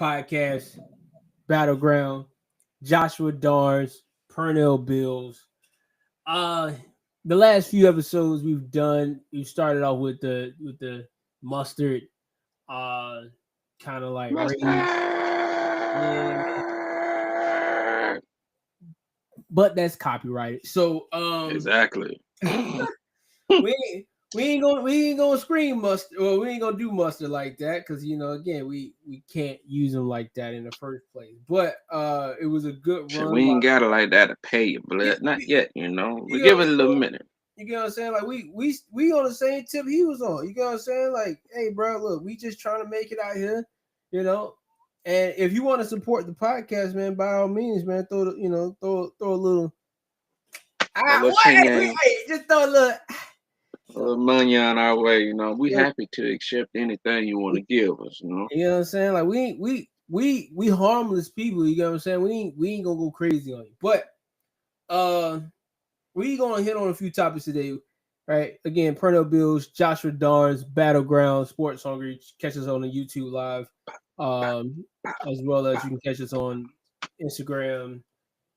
podcast battleground. Joshua Darnes, Pernell Beals. Uh, the last few episodes we've done, we started off with the mustard, uh, kind of like race. Yeah, but that's copyrighted. So Exactly. we we ain't gonna scream mustard. Well, we ain't gonna do mustard like that because again we can't use them like that in the first place. But it was a good Shit, run we by ain't got it like that to pay your blood. Not you, yet, you We get what give I'm it a little saying? minute. You get what I'm saying? Like we on the same tip he was on. You get what I'm saying? Like, hey, bro, look, we just trying to make it out here, you know. And if you want to support the podcast, man, by all means, man, throw a little. A little What? ching Wait, yang, just throw a little. a little money on our way. We You know, happy to accept anything you want to give us. you know what I'm saying? Like we harmless people. You get what I'm saying? We ain't gonna go crazy on you, but uh. we gonna hit on a few topics today, right? Again, Pernell Beals, Joshua Darnes, Battleground, Sports Hungry. Catch us on the YouTube live, as well as you can catch us on Instagram,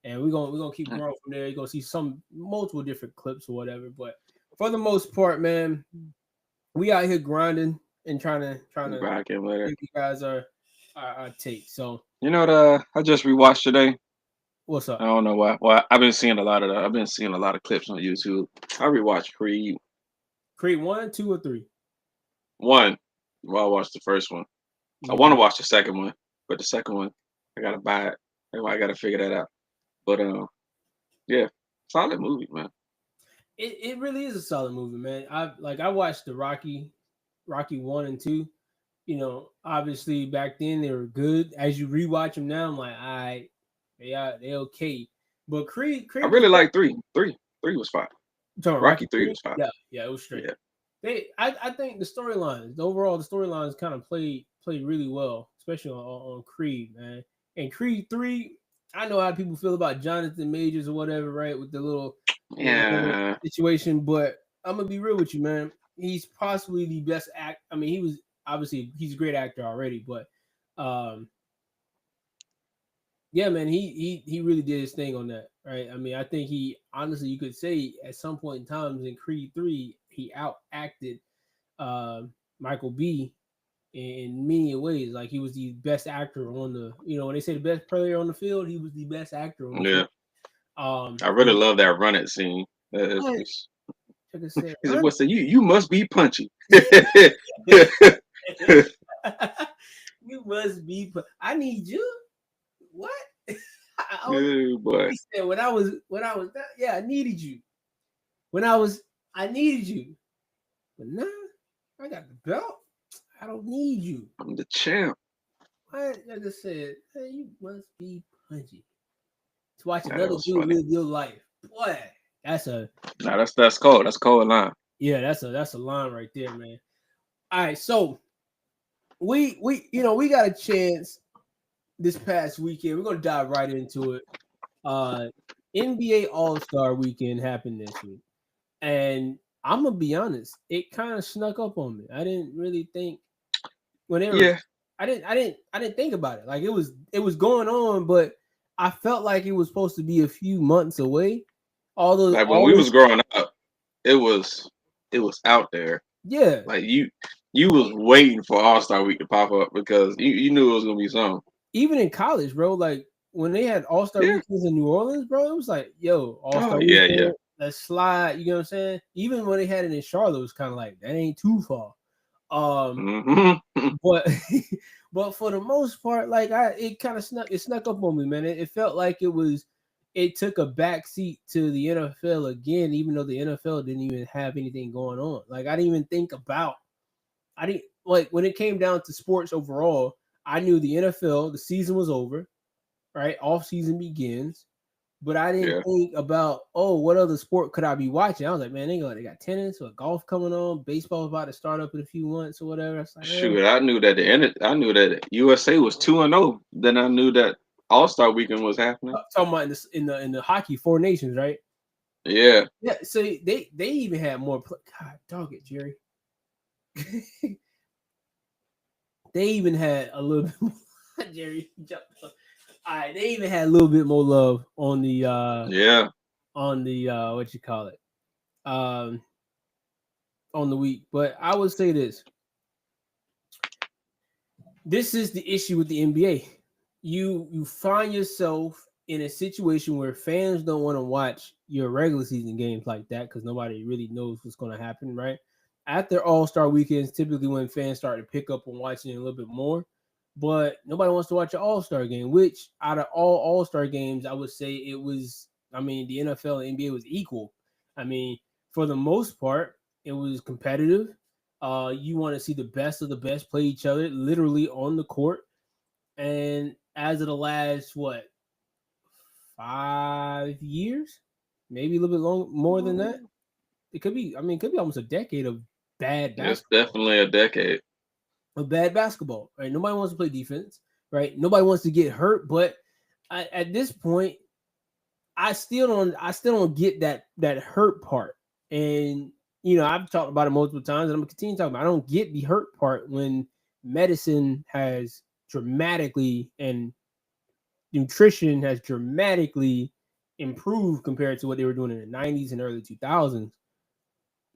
and we're gonna keep growing from there. You're gonna see some multiple different clips or whatever, but for the most part, man, we out here grinding and trying to Rocking with it. give you guys our take. So You know what? I just rewatched today. what's I up? don't know why. Well, I've been seeing a lot of. I've been seeing a lot of clips on YouTube. I rewatched Creed Creed 1, 2, or 3? 1. Well, I watched the first one. I want to Mhm. watch the second one, but the second one I gotta buy it. I gotta figure that out. But yeah, solid movie, man. It really is a solid movie, man. I watched the Rocky 1 and 2. Obviously back then they were good. As you rewatch them now, I'm like, all right, they okay. But I Creed was really like 3. 3 was fine. talking Rocky Rocky 3 3. was fine. Yeah, it was straight. Yeah. I think the storylines kind of played really well, especially on Creed, man. And Creed 3, I know how people feel about Jonathan Majors or whatever, right? With the little Yeah. situation, but I'm gonna be real with you, man. He's possibly the best act. I mean, he's a great actor already, but um, yeah, man, he really did his thing on that, right? I mean, I think he honestly, you could say at some point in times in Creed 3, he out acted Michael B in many ways. Like he was the best actor on when they say the best player on the field, he was the best actor on the Yeah. field. Um, I really love that run it scene. but like I said, He said, "What's the you must be punchy." you must be. I need you. What? Oh boy. He said when I was yeah, I needed you. I needed you. But now I got the belt. I don't need you. I'm the champ. Like I said, hey, you must be punchy to watch Nah, that another was dude funny. live your life. Boy, that's a Nah, that's cold. That's cold line. yeah, that's a line right there, man. All right, so we got a chance this past weekend. We're gonna dive right into it. Uh NBA All-Star weekend happened this week. And I'm gonna be honest, it kind of snuck up on me. I didn't really think when they were Yeah. I didn't think about it. Like it was going on, but I felt like it was supposed to be a few months away. Although Like when all we this was growing up, it was out there. yeah, Like you was waiting for All Star Week to pop up because you knew it was gonna be something. even in college, bro, like when they had All-Star Yeah. weekends in New Orleans, bro, it was like, yo, Oh All-Star yeah, yeah. weekend, let's slide, you know what I'm saying? Even when they had it in Charlotte, it was kind of like that ain't too far. Um, Hmm. but but for the most part, like it kind of snuck up on me, man. It felt like it took a back seat to the NFL again, even though the NFL didn't even have anything going on. Like I didn't even think about I didn't like when it came down to sports overall, I knew the NFL, the season was over, right? Off season begins. But I didn't Yeah. think about, oh, what other sport could I be watching? I was like, man, they got tennis or golf coming on, baseball about to start up in a few months or whatever. It's like, Shoot, I knew that USA was 2-0. Then I knew that All Star Weekend was happening. talking about in the hockey, Four Nations, right? Yeah. Yeah, so they even had more. God, dog it, Jerry. They they even had a little bit more. Jerry jumped up. All right, they even had a little bit more love on the Yeah. what you call it um on the week. But I would say this is the issue with the NBA. You find yourself in a situation where fans don't want to watch your regular season games like that because nobody really knows what's going to happen, right? After All-Star weekends, typically when fans start to pick up on watching it a little bit more, but nobody wants to watch an All-Star game, which out of all All-Star games, I would say it was, I mean, the NFL and NBA was equal. I mean, for the most part, it was competitive. You want to see the best of the best play each other literally on the court. And as of the last, what, 5 years, maybe a little bit more than that. It could be. I mean, it could be almost a decade of bad It's basketball. definitely a decade. Of bad basketball, right? Nobody wants to play defense, right? Nobody wants to get hurt. But at this point, I still don't get that hurt part. And I've talked about it multiple times, and I'm gonna continue talking about it. I don't get the hurt part when medicine has dramatically and nutrition has dramatically improved compared to what they were doing in the 90s and early 2000s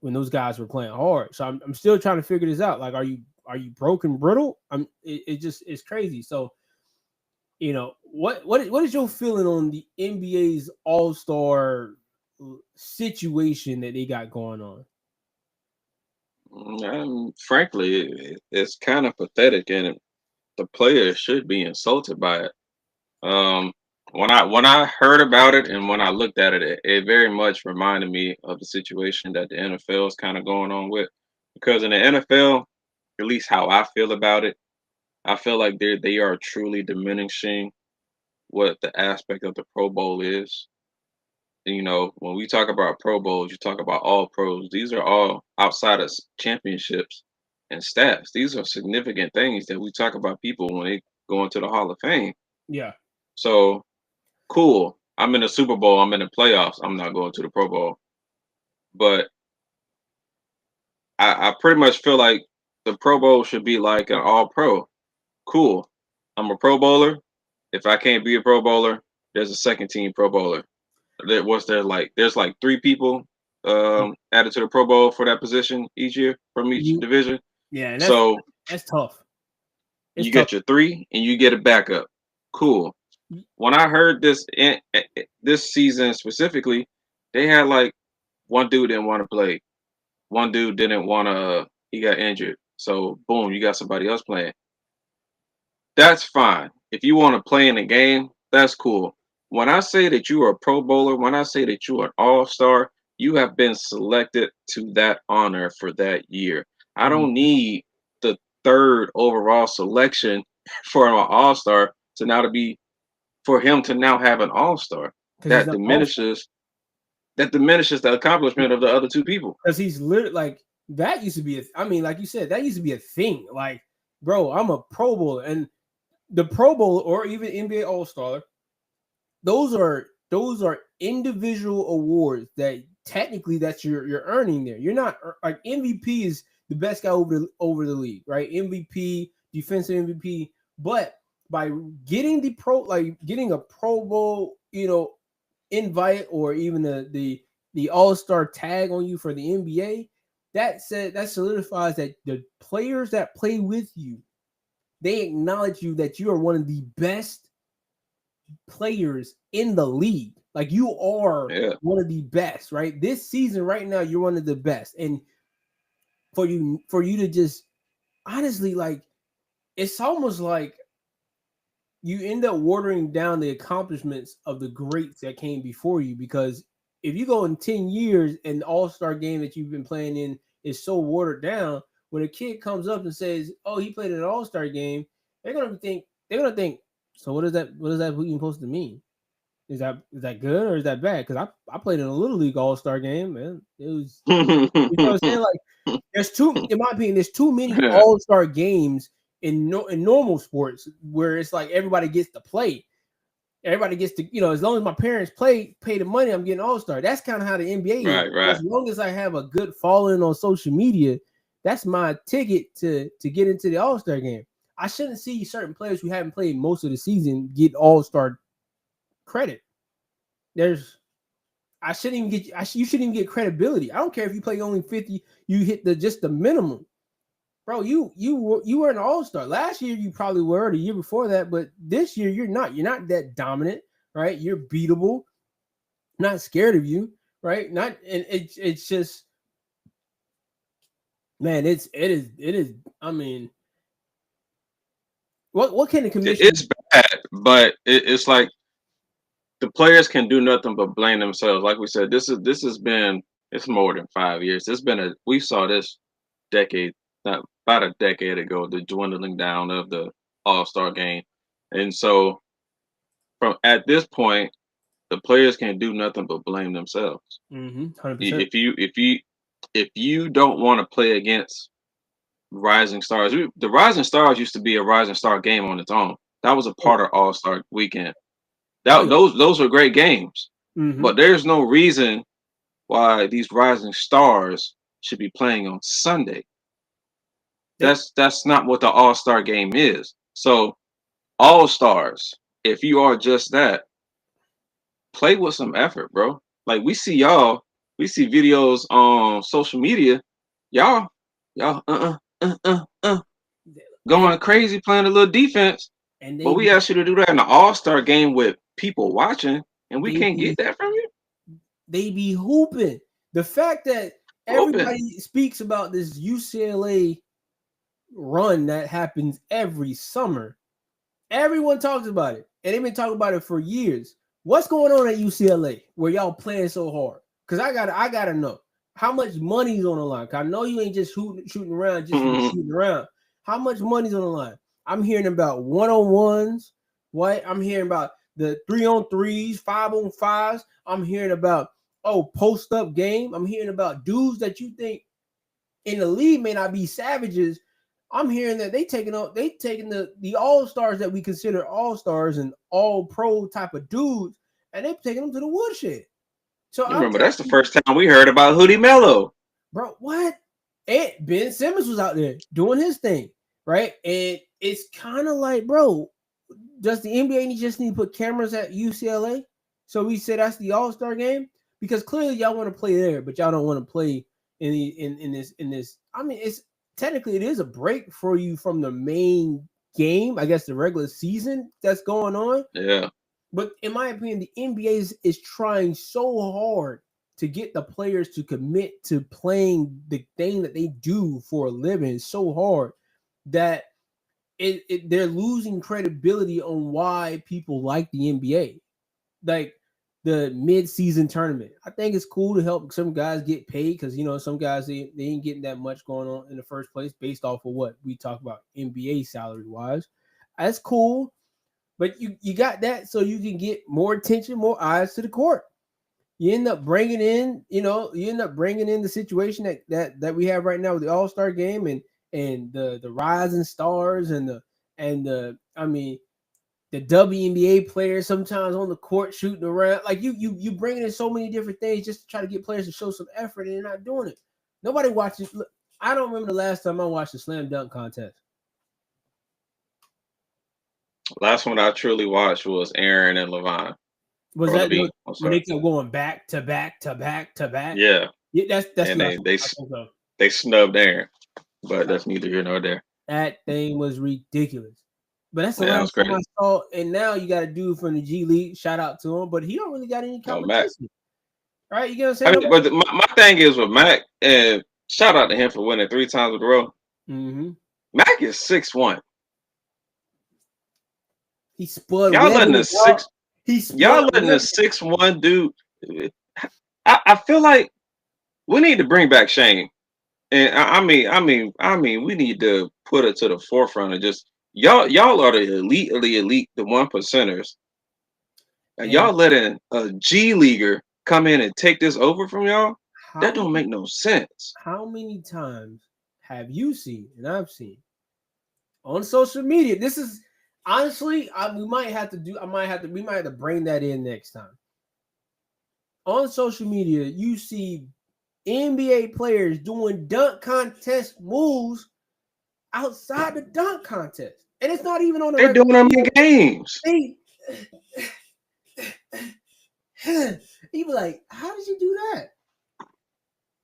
when those guys were playing hard. So I'm still trying to figure this out. Like, are you broken brittle? It's crazy. So what is your feeling on the NBA's All-Star situation that they got going on? Frankly, it's kind of pathetic, and the players should be insulted by it. Um, when I heard about it and when I looked at it, it very much reminded me of the situation that the NFL is kind of going on with. Because in the NFL, at least how I feel about it, I feel like they are truly diminishing what the aspect of the Pro Bowl is. And, when we talk about Pro Bowls, you talk about all pros. These are all outside of championships and stats. These are significant things that we talk about people when they go into the Hall of Fame. Yeah. So cool. I'm in the Super Bowl. I'm in the playoffs. I'm not going to the Pro Bowl. But I pretty much feel like the Pro Bowl should be like an all pro. Cool. I'm a Pro Bowler. If I can't be a Pro Bowler, there's a second team Pro Bowler. There's like three people added to the Pro Bowl for that position each year from each You, division. yeah, and So that's tough. It's you tough. get your three and you get a backup. Cool. When I heard this season specifically, they had like one dude didn't want to play. One dude didn't want to. He got injured. So boom, you got somebody else playing. That's fine. If you want to play in the game, that's cool. When I say that you are a Pro Bowler, when I say that you are an All Star, you have been selected to that honor for that year. I Mhm. don't need the third overall selection for an All Star to now to be for him to now have an All Star. Because he's That not all diminishes the accomplishment of the other two people. because he's literally like that used to be I mean, like you said, that used to be a thing. Like, bro, I'm a Pro Bowler, and the Pro Bowl or even NBA All Star, those are individual awards that technically that's you're earning there. You're not like MVP is the best guy over the league, right? MVP, defensive MVP, but by getting getting a Pro Bowl, invite or even the All-Star tag on you for the NBA, that solidifies that the players that play with you, they acknowledge you that you are one of the best players in the league. Like, you are Yeah. one of the best, right? This season right now, you're one of the best. And for you to just honestly, like, it's almost like you end up watering down the accomplishments of the greats that came before you, because if you go in 10 years and the All-Star game that you've been playing in is so watered down, when a kid comes up and says, "Oh, he played in an All-Star game," they're gonna think, so what is that even supposed to mean? Is that good or is that bad? Because I played in a little league All-Star game, man. It was, you know what I'm saying? Like, in my opinion, there's too many Yeah. All-Star games in normal sports where it's like everybody gets to play. Everybody gets to, as long as my parents pay the money, I'm getting All-Star. That's kind of how the NBA is. Right. As long as I have a good following on social media, that's my ticket to get into the All-Star game. I shouldn't see certain players who haven't played most of the season get all-star credit. I shouldn't even get you shouldn't even get credibility. I don't care if you play only 50, you hit just the minimum. Bro, you were an all-star. Last year you probably were, the year before that, but this year you're not. You're not that dominant, right? You're beatable. Not scared of you, right? Not and it's just, man, it is. I mean, what can the commission? It's bad, but it's like the players can do nothing but blame themselves. Like we said, this has been, it's more than 5 years. We saw this decade, not about a decade ago, the dwindling down of the All-Star game. And so from at this point, the players can't do nothing but blame themselves. 100%. If you don't want to play against rising stars, the rising stars used to be a rising star game on its own. That was a part of All-Star weekend. Those were great games. But there's no reason why these rising stars should be playing on Sunday. That's not what the All-Star game is. So All-Stars, if you are just that, play with some effort, bro. Like we see videos on social media, y'all going crazy playing a little defense. But we asked you to do that in the All-Star game with people watching, and we can't get that from you. They be hooping. The fact that everybody speaks about this UCLA run that happens every summer, everyone talks about it, and they've been talking about it for years. What's going on at UCLA where y'all playing so hard? Because I gotta know how much money's on the line. Cause I know you ain't just shooting around, shooting around. How much money's on the line? I'm hearing about one-on-ones. What? I'm hearing about the 3-on-3s, 5-on-5s. I'm hearing about post-up game. I'm hearing about dudes that you think in the league may not be savages. I'm hearing that they taking the all-stars that we consider all-stars and all-pro type of dudes, and they taking them to the woodshed. So I remember that's the first time we heard about Hoodie Mello. Bro, what? And Ben Simmons was out there doing his thing, right? And it's kind of like, bro, does the NBA just need to put cameras at UCLA? So we say that's the All-Star game? Because clearly y'all want to play there, but y'all don't want to play in this. I mean, it's technically it is a break for you from the main game, I guess the regular season that's going on. Yeah. But in my opinion, the NBA is trying so hard to get the players to commit to playing the thing that they do for a living so hard that they're losing credibility on why people like the NBA. Like the mid-season tournament. I think it's cool to help some guys get paid because, some guys, they ain't getting that much going on in the first place based off of what we talk about NBA salary-wise. That's cool. But you got that so you can get more attention, more eyes to the court. You end up bringing in, the situation that we have right now with the All-Star game and the rising stars and the WNBA players sometimes on the court shooting around. Like you bringing in so many different things just to try to get players to show some effort, and they're not doing it. Nobody watches. Look, I don't remember the last time I watched a slam dunk contest. Last one I truly watched was Aaron and Levine. Was that when they kept going back to back to back to back? Yeah. That's and they snubbed Aaron, but that's neither here nor there. That thing was ridiculous. But that's the last time I saw. And now you got a dude from the G League. Shout out to him, but he don't really got any competition. Right? You get what I'm saying? But my thing is with Mac, and shout out to him for winning 3 times in a row. Mm-hmm. Mac is 6'1". He spud. Y'all letting a 6'1" dude. I feel like we need to bring back Shane, and I mean we need to put it to the forefront of just y'all are the elite, the 1%ers, and y'all letting a G leaguer come in and take this over from y'all. That don't make no sense. How many times have you seen, and I've seen on social media? This is honestly, we might have to bring that in next time. On social media, you see NBA players doing dunk contest moves outside the dunk contest. And it's not even on the They regular doing them in season. games. They you be like, how did you do that?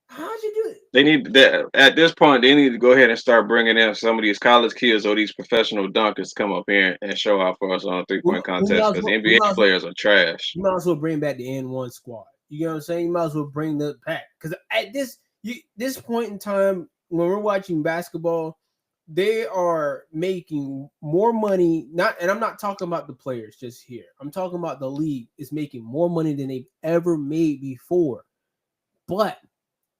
How'd you do it? They need that at this point. They need to go ahead and start bringing in some of these college kids or these professional dunkers come up here and show out for us on a 3-point contest because NBA players are trash. You might as well bring back the N1 squad. You know what I'm saying? You might as well bring that back because at this point in time, when we're watching basketball, they are making more money. And I'm not talking about the players just here. I'm talking about the league is making more money than they've ever made before. But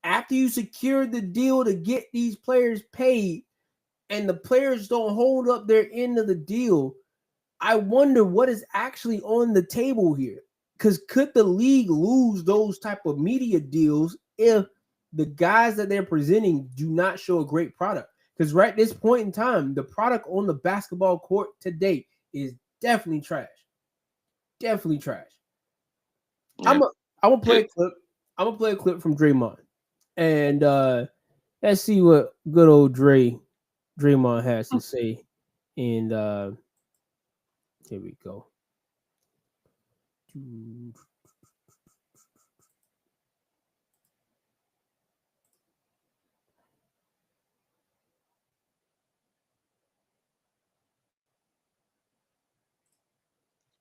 after you secure the deal to get these players paid, and the players don't hold up their end of the deal, I wonder what is actually on the table here. Because could the league lose those type of media deals if the guys that they're presenting do not show a great product? Because right at this point in time, the product on the basketball court today is definitely trash. Definitely trash. Yeah. I'm gonna play a clip. I'm gonna play a clip from Draymond, and let's see what good old Draymond has to say. And here we go.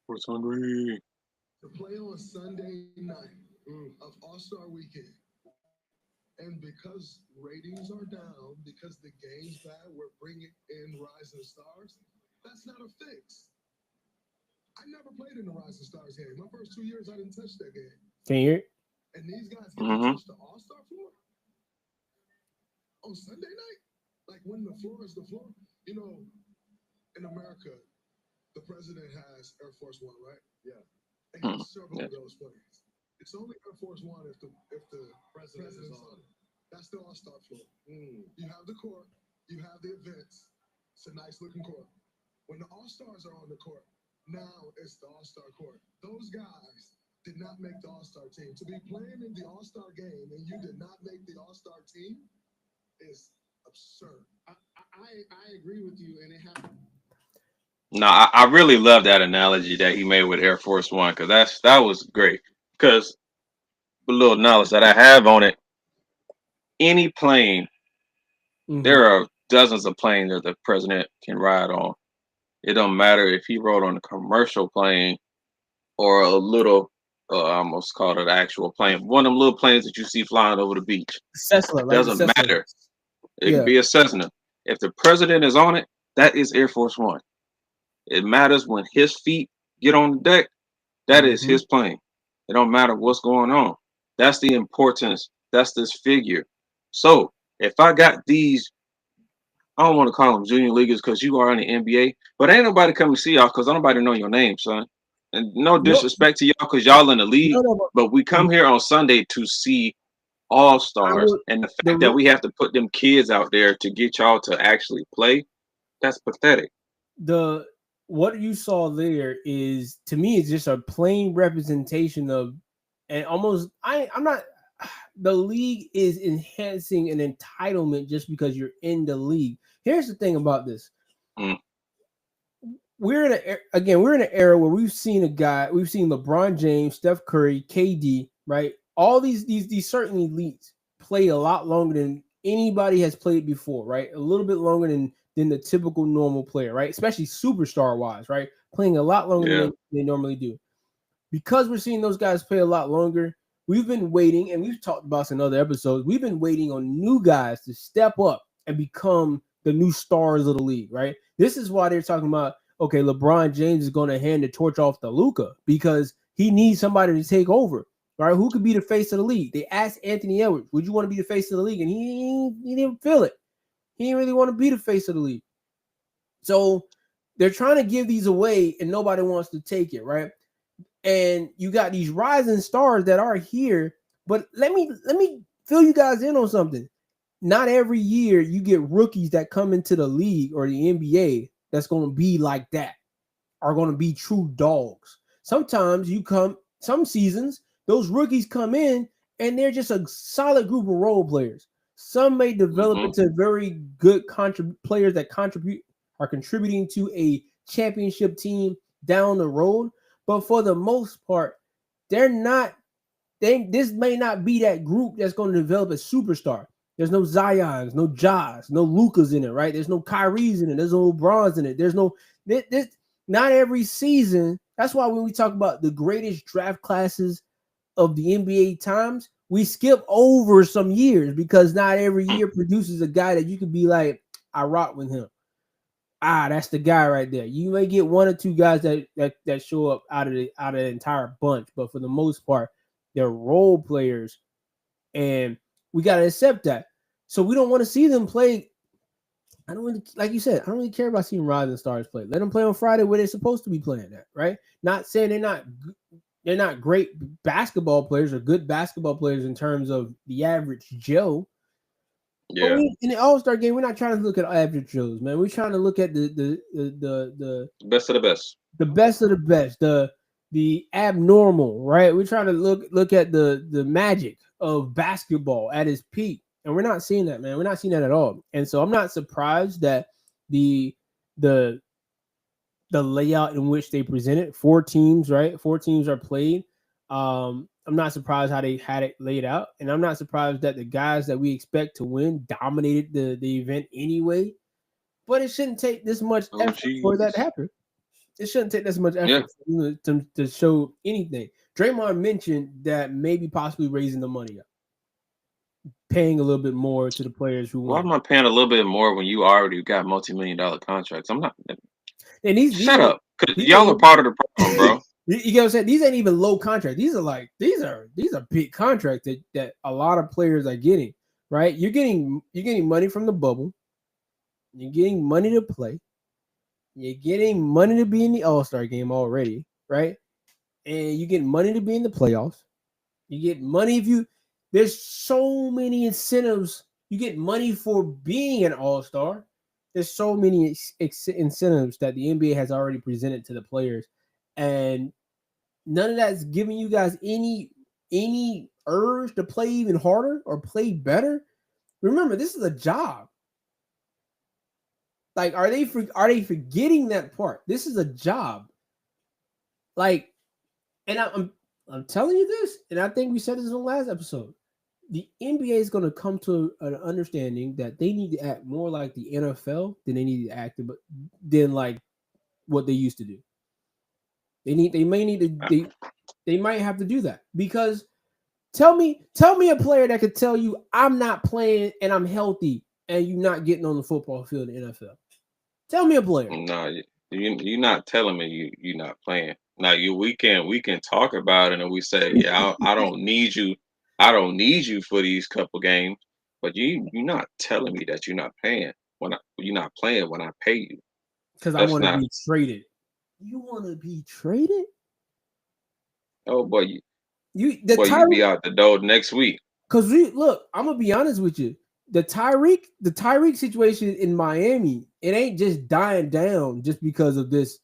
What's hungry? To play on Sunday night of All-Star Weekend. And because ratings are down, because the game's bad, we're bringing in Rising Stars. That's not a fix. I never played in the Rising Stars game. My first 2 years, I didn't touch that game. Can you hear it? And these guys get to touch the All-Star floor on Sunday night? Like when the floor is the floor? You know, in America, the president has Air Force One, right? Yeah. And he has several of those planes. It's only Air Force One if the president is on it. That's the All-Star floor. You have the court, you have the events. It's a nice looking court. When the All-Stars are on the court, now it's the All-Star court. Those guys did not make the All-Star team. To be playing in the All-Star game and you did not make the All-Star team is absurd. I agree with you, and it happened. No, I really love that analogy that he made with Air Force One because that was great. Because the little knowledge that I have on it, any plane, there are dozens of planes that the president can ride on. It don't matter if he rode on a commercial plane or a little, I almost called it an actual plane. One of them little planes that you see flying over the beach. Cessna, right? Doesn't matter. It can be a Cessna. If the president is on it, that is Air Force One. It matters when his feet get on the deck. That is his plane. It don't matter what's going on. That's the importance. That's this figure. So if I got these, I don't want to call them junior leaguers because you are in the NBA, but ain't nobody coming to see y'all because nobody know your name, son. And no disrespect to y'all because y'all in the league, but we come here on Sunday to see All-Stars, and the fact that we have to put them kids out there to get y'all to actually play, that's pathetic. What you saw there is, to me, it's just a plain representation of, and almost I'm not. The league is enhancing an entitlement just because you're in the league. Here's the thing about this. We're in an era where we've seen LeBron James, Steph Curry, KD, right? All these certain elites play a lot longer than anybody has played before, right? A little bit longer than the typical normal player, right? Especially superstar wise, right? Playing a lot longer than they normally do. Because we're seeing those guys play a lot longer, we've been waiting, and we've talked about this in other episodes, we've been waiting on new guys to step up and become the new stars of the league, right? This is why they're talking about, okay, LeBron James is going to hand the torch off to Luka because he needs somebody to take over, right? Who could be the face of the league? They asked Anthony Edwards, would you want to be the face of the league? And he didn't feel it. He didn't really want to be the face of the league. So they're trying to give these away and nobody wants to take it, right? And you got these rising stars that are here, but let me fill you guys in on something. Not every year you get rookies that come into the league or the NBA that's going to be like that, are going to be true dogs. Sometimes some seasons, those rookies come in and they're just a solid group of role players. Some may develop into very good players that contribute are contributing to a championship team down the road. But for the most part, they're not. This may not be that group that's going to develop a superstar. There's no Zions, no Jaws, no Lukas in it, right? There's no Kyries in it. There's no LeBrons in it. There's no this. Not every season. That's why when we talk about the greatest draft classes of the NBA times, we skip over some years because not every year produces a guy that you could be like, I rock with him. That's the guy right there. You may get one or two guys that show up out of the entire bunch, but for the most part, they're role players, and we gotta accept that. So we don't want to see them play. I don't really, like you said, I don't really care about seeing rising stars play. Let them play on Friday where they're supposed to be playing at, right? Not saying they're not great basketball players or good basketball players in terms of the average Joe. Yeah. In the All-Star game, we're not trying to look at average Joes, man. We're trying to look at the best of the best. The best of the best, the abnormal, right? We're trying to look at the magic of basketball at its peak. And we're not seeing that, man. We're not seeing that at all. And so I'm not surprised that the layout in which they presented, 4 teams, right? 4 teams are played. I'm not surprised how they had it laid out. And I'm not surprised that the guys that we expect to win dominated the event anyway. But it shouldn't take this much effort for that to happen. It shouldn't take this much effort to show anything. Draymond mentioned that maybe possibly raising the money up, paying a little bit more to the players who Why won. am I paying a little bit more when you already got multi-million-dollar contracts? I'm not. And Shut up. Y'all are part of the problem, bro. You know what I'm saying? These ain't even low contracts. These are big contracts that a lot of players are getting, right? You're getting money from the bubble. You're getting money to play. You're getting money to be in the All-Star game already, right? And you get money to be in the playoffs. You get money there's so many incentives. You get money for being an All-Star. There's so many incentives that the NBA has already presented to the players, and none of that's giving you guys any urge to play even harder or play better. Remember, this is a job. Like, are they forgetting that part? This is a job. Like, and I'm telling you this, and I think we said this in the last episode. The NBA is going to come to an understanding that they need to act more like the NFL than they need to act than like what they used to do. They might have to do that, because tell me a player that could tell you I'm not playing and I'm healthy and you're not getting on the football field in the NFL. Tell me a player. No, you're not telling me you're not playing. Now we can talk about it and we say, yeah, I don't need you. I don't need you for these couple games. But you're not telling me that you're not paying you're not playing when I pay you. Because I want to be traded. You want to be traded? Oh boy, you be out the door next week. Because look, I'm gonna be honest with you. The Tyreek situation in Miami, it ain't just dying down just because of this,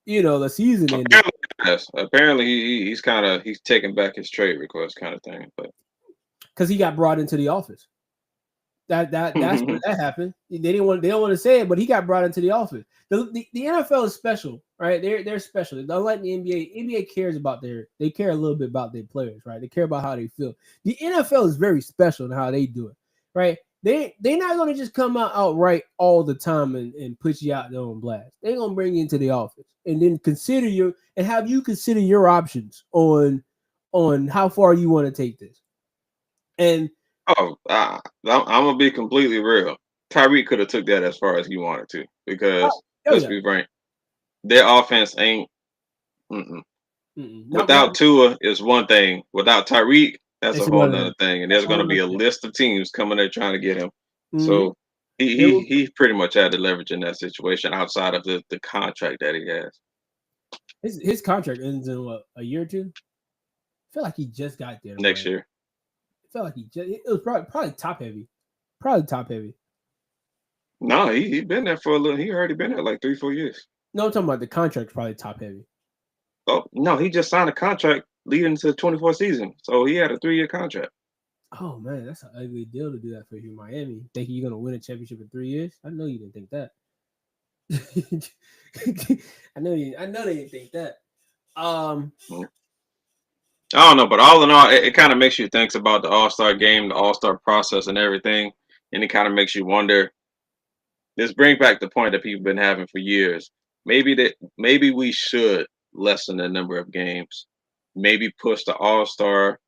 the season ending. Apparently he's taking back his trade request kind of thing, but because he got brought into the office. That's where that happened. They don't want to say it, but he got brought into the office. The NFL is special, right? They're special. Unlike the NBA, NBA cares about they care a little bit about their players, right? They care about how they feel. The NFL is very special in how they do it, right? They're not going to just come out outright all the time and put you out there on blast. They're going to bring you into the office and then have you consider your options on how far you want to take this. And I'm gonna be completely real. Tyreek could have took that as far as he wanted to, because let's be frank, their offense ain't. Without Tua is one thing. Without Tyreek, that's a whole nother thing. And there's going to be a list of teams coming there trying to get him. So he pretty much had the leverage in that situation outside of the contract that he has. His contract ends in what, a year or two? I feel like he just got there next year. I felt like it was probably top heavy. Probably top heavy. No, he been there for a little. He already been there like 3-4 years. No, I'm talking about the contract's probably top heavy. Oh no, he just signed a contract leading to the 24 season, so he had a 3-year contract. Oh man, that's an ugly deal to do that for you, Miami. Thinking you're gonna win a championship in 3 years? I know you didn't think that. I know they didn't think that. I don't know, but all in all, it kind of makes you think about the All-Star game, the All-Star process, and everything, and it kind of makes you wonder. This brings back the point that people been having for years. Maybe we should lessen the number of games. Maybe push the All-Star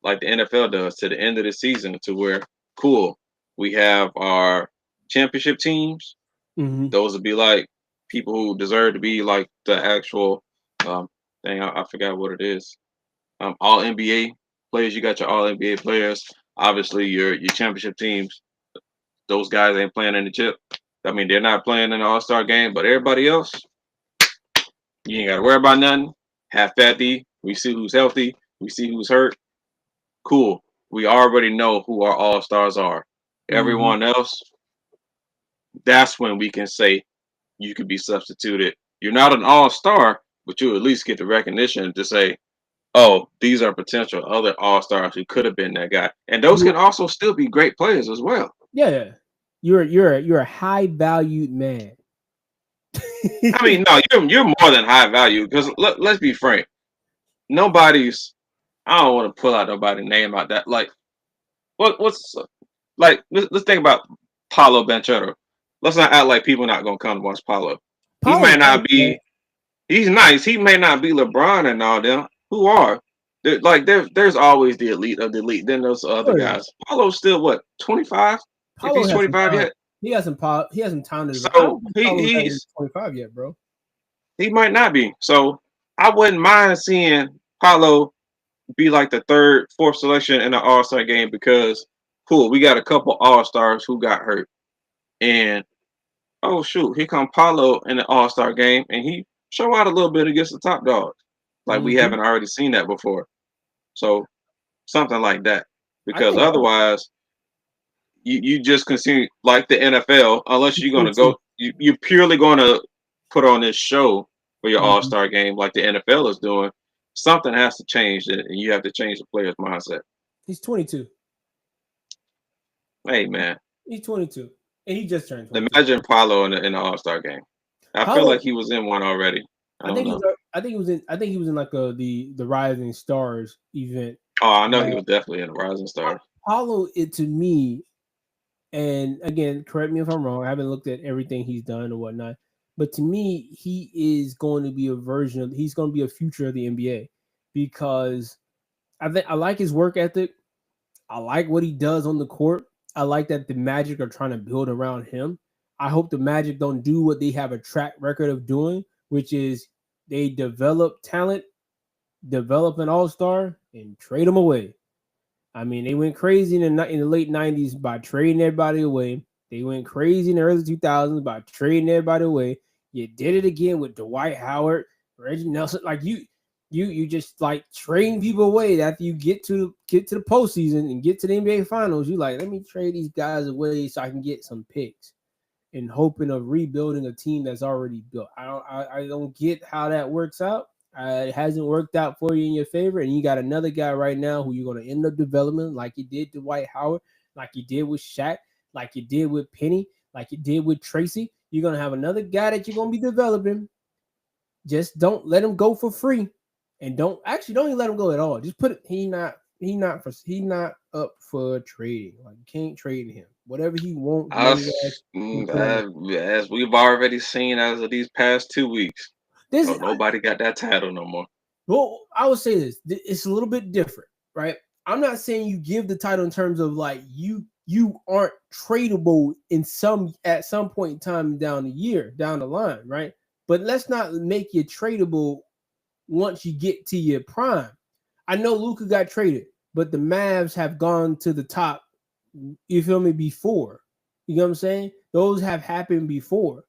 like the NFL does to the end of the season to where cool, we have our championship teams. Mm-hmm. Those would be like people who deserve to be like the actual thing. I forgot what it is. All NBA players. You got your All NBA players. Obviously, your championship teams. Those guys ain't playing in the chip. I mean, they're not playing in the All Star game, but everybody else, you ain't got to worry about nothing. Half fatty. We see who's healthy. We see who's hurt. Cool. We already know who our All Stars are. Mm-hmm. Everyone else, that's when we can say you could be substituted. You're not an All Star, but you at least get the recognition to say, oh, these are potential other All Stars who could have been that guy, and those can also still be great players as well. Yeah. You're a high valued man. I mean, no, you're more than high value because let's be frank. Nobody's. I don't want to pull out nobody's name out that. Like, what's like? Let's think about Paulo Banchero. Let's not act like people not gonna come to watch Paulo. He may not be. He's nice. He may not be LeBron and all them. Who are? There's always the elite of the elite. Then those other guys. Paulo's still what 25? If he's 25 yet, he has some time to. So he's 25 yet, bro. He might not be. So I wouldn't mind seeing Paulo be like the third, fourth selection in the All-Star game because cool, we got a couple All-Stars who got hurt. And oh shoot, here come Paulo in the All-Star game and he show out a little bit against the top dogs. Like we haven't already seen that before. So something like that. Because otherwise you just continue like the NFL, unless you're gonna go you're purely gonna put on this show for your All-Star game like the NFL is doing. Something has to change and you have to change the player's mindset. He's 22. Hey man. He's 22. And he just turned 22. Imagine Paulo in the All-Star game. I feel like he was in one already. I think he was in like the Rising Stars event. Oh, I know he was definitely in the Rising Stars. Paulo, it to me, and again, correct me if I'm wrong. I haven't looked at everything he's done or whatnot, but to me, he is going to be he's going to be a future of the NBA because I like his work ethic. I like what he does on the court. I like that the Magic are trying to build around him. I hope the Magic don't do what they have a track record of doing, which is they develop talent, develop an all-star, and trade them away. I mean, they went crazy in the late 90s by trading everybody away. They went crazy in the early 2000s by trading everybody away. You did it again with Dwight Howard, Reggie Nelson. Like you just like trading people away after you get to the postseason and get to the NBA Finals. You like, let me trade these guys away so I can get some picks, and hoping of rebuilding a team that's already built. I don't get how that works out. It hasn't worked out for you in your favor, and you got another guy right now who you're going to end up developing like you did to Dwight Howard, like you did with Shaq, like you did with Penny, like you did with Tracy. You're going to have another guy that you're going to be developing. Just don't let him go for free, and don't even let him go at all. Just put it. He not up for trading. Like you can't trade him. Whatever he wants. As we've already seen as of these past 2 weeks. Nobody got that title no more. Well, I would say this. It's a little bit different, right? I'm not saying you give the title in terms of like you aren't tradable at some point in time down the line, right? But let's not make you tradable once you get to your prime. I know Luka got traded, but the Mavs have gone to the top, you feel me, before. You know what I'm saying? Those have happened before.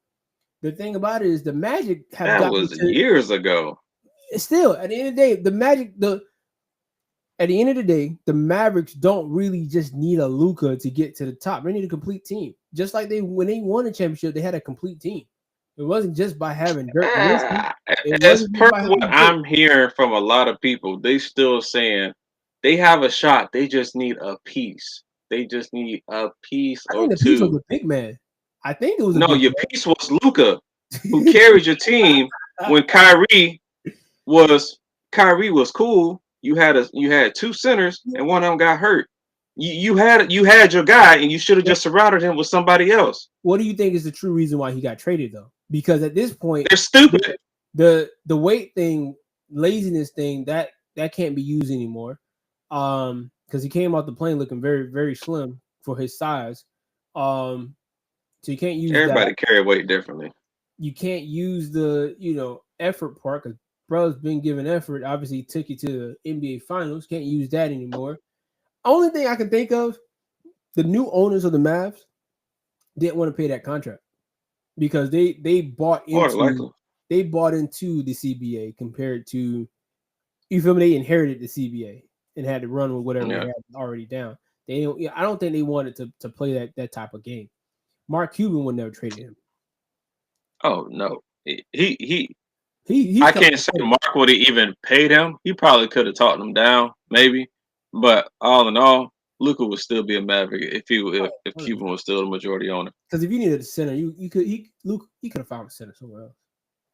The thing about it is the Magic have that was years ago. Still, at the end of the day, the Mavericks don't really just need a Luka to get to the top. They need a complete team. Just like when they won a championship, they had a complete team. It wasn't just by having Dirk. As per what I'm hearing from a lot of people, they still saying they have a shot. They just need a piece. They just need a piece or two. The piece was a big man. I think it was your piece was Luka. who carried your team when Kyrie was cool. You had two centers and one of them got hurt. You had your guy and you should have just surrounded him with somebody else. What do you think is the true reason why he got traded though? Because at this point, they're stupid. The weight thing, laziness thing, that can't be used anymore. Because he came off the plane looking very, very slim for his size. So you can't use everybody carry weight differently. You can't use the effort part because bro's been given effort. Obviously, he took you to the NBA Finals. Can't use that anymore. Only thing I can think of, the new owners of the Mavs didn't want to pay that contract because they bought into the CBA compared to, you feel me? They inherited the CBA and had to run with whatever they had already down. I don't think they wanted to play that type of game. Mark Cuban would never trade him. Oh no, he I can't say Mark would have even paid him. He probably could have talked him down, maybe. But all in all, Luka would still be a Maverick if Cuban was still the majority owner. Because if you needed a center, he could have found a center somewhere else.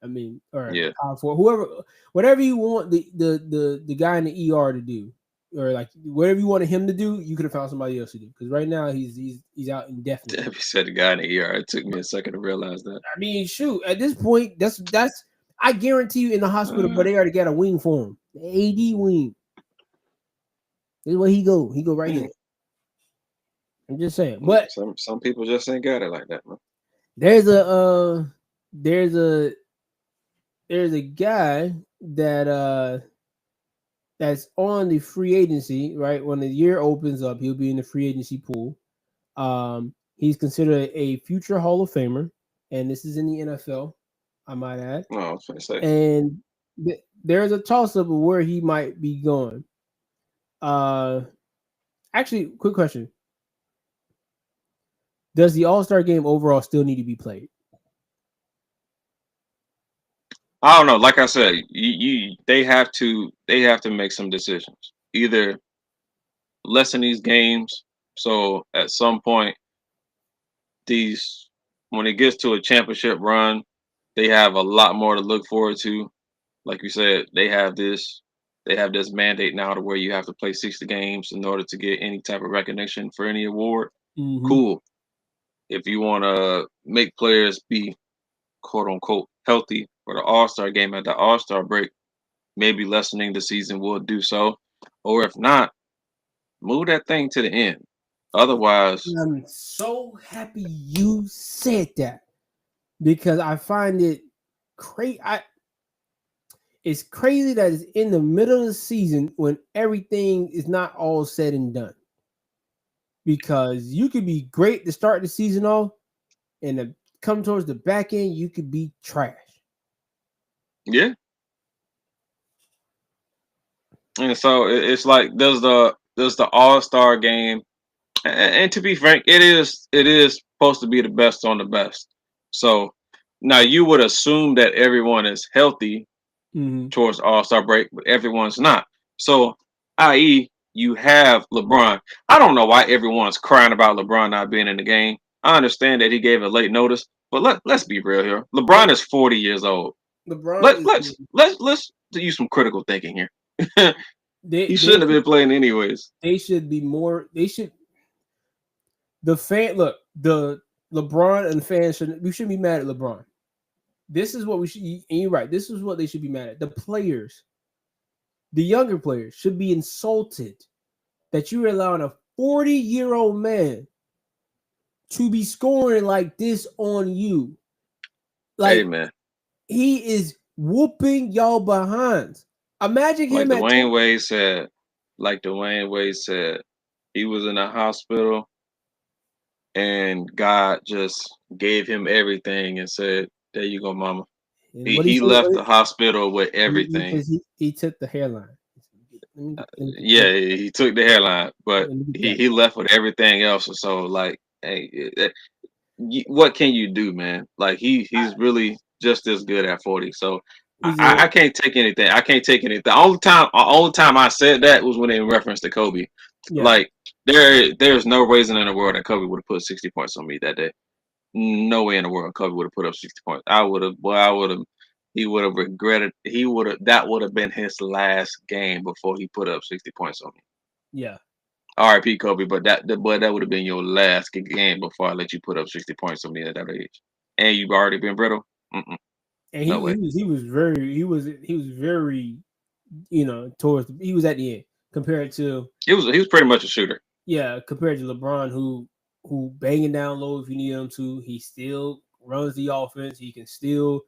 I mean, or for whoever, whatever you want the guy in the ER to do, or like whatever you wanted him to do, you could have found somebody else to do. Because right now he's out indefinitely. If you said the guy in the ER, it took me a second to realize that. I mean, shoot, at this point, that's I guarantee you in the hospital, but they already got a wing for him, the AD wing. This is where he go. He go right in. I'm just saying, but some people just ain't got it like that, man. There's a guy that that's on the free agency, right? When the year opens up, he'll be in the free agency pool. He's considered a future Hall of Famer, and this is in the NFL, I might add. Oh, I was gonna say. And there's a toss-up of where he might be going. Actually, quick question. Does the All-Star game overall still need to be played? I don't know. Like I said, they have to make some decisions. Either lessen these games, so at some point, when it gets to a championship run, they have a lot more to look forward to. Like you said, they have this mandate now to where you have to play 60 games in order to get any type of recognition for any award. Mm-hmm. Cool. If you want to make players be quote unquote healthy for the All-Star game at the All-Star break, maybe lessening the season will do so. Or if not, move that thing to the end. Otherwise, I'm so happy you said that because I find it crazy. It's crazy that it's in the middle of the season when everything is not all said and done. Because you could be great to start the season off, and to come towards the back end, you could be trash. Yeah. And so it's like there's the All-Star game, and to be frank, it is supposed to be the best on the best. So now you would assume that everyone is healthy towards All-Star break, but everyone's not. So, i.e., you have LeBron. I don't know why everyone's crying about LeBron not being in the game. I understand that he gave a late notice, but let's be real here. LeBron is 40 years old. Let's use some critical thinking here. He shouldn't have been playing anyways. They should be more. They should. The LeBron and fans we shouldn't be mad at LeBron. This is what we should. And you're right. This is what they should be mad at. The players, the younger players, should be insulted that you're allowing a 40-year-old man to be scoring like this on you. Like, hey, man. He is whooping y'all behinds. Imagine him. Like Dwayne Wade said, he was in a hospital and God just gave him everything and said, there you go, mama. He left the hospital with everything. He took the hairline. Yeah, he took the hairline, but he left with everything else. So, like, hey, what can you do, man? Like, he's really just as good at 40. So, I can't take anything. The only time I said that was when in reference to Kobe. Yeah. Like, there's no reason in the world that Kobe would have put 60 points on me that day. no way in the world Kobe would have put up 60 points. I would have. Well, I would have. He would have regretted. He would have. That would have been his last game before he put up 60 points on me. Yeah. R.I.P. Kobe, but that would have been your last game before I let you put up 60 points on me at that age, and you've already been brittle. Mm-mm, And no way. he was very towards he was at the end compared to He was pretty much a shooter. compared to LeBron who banging down low if you need him to. He still runs the offense. He can still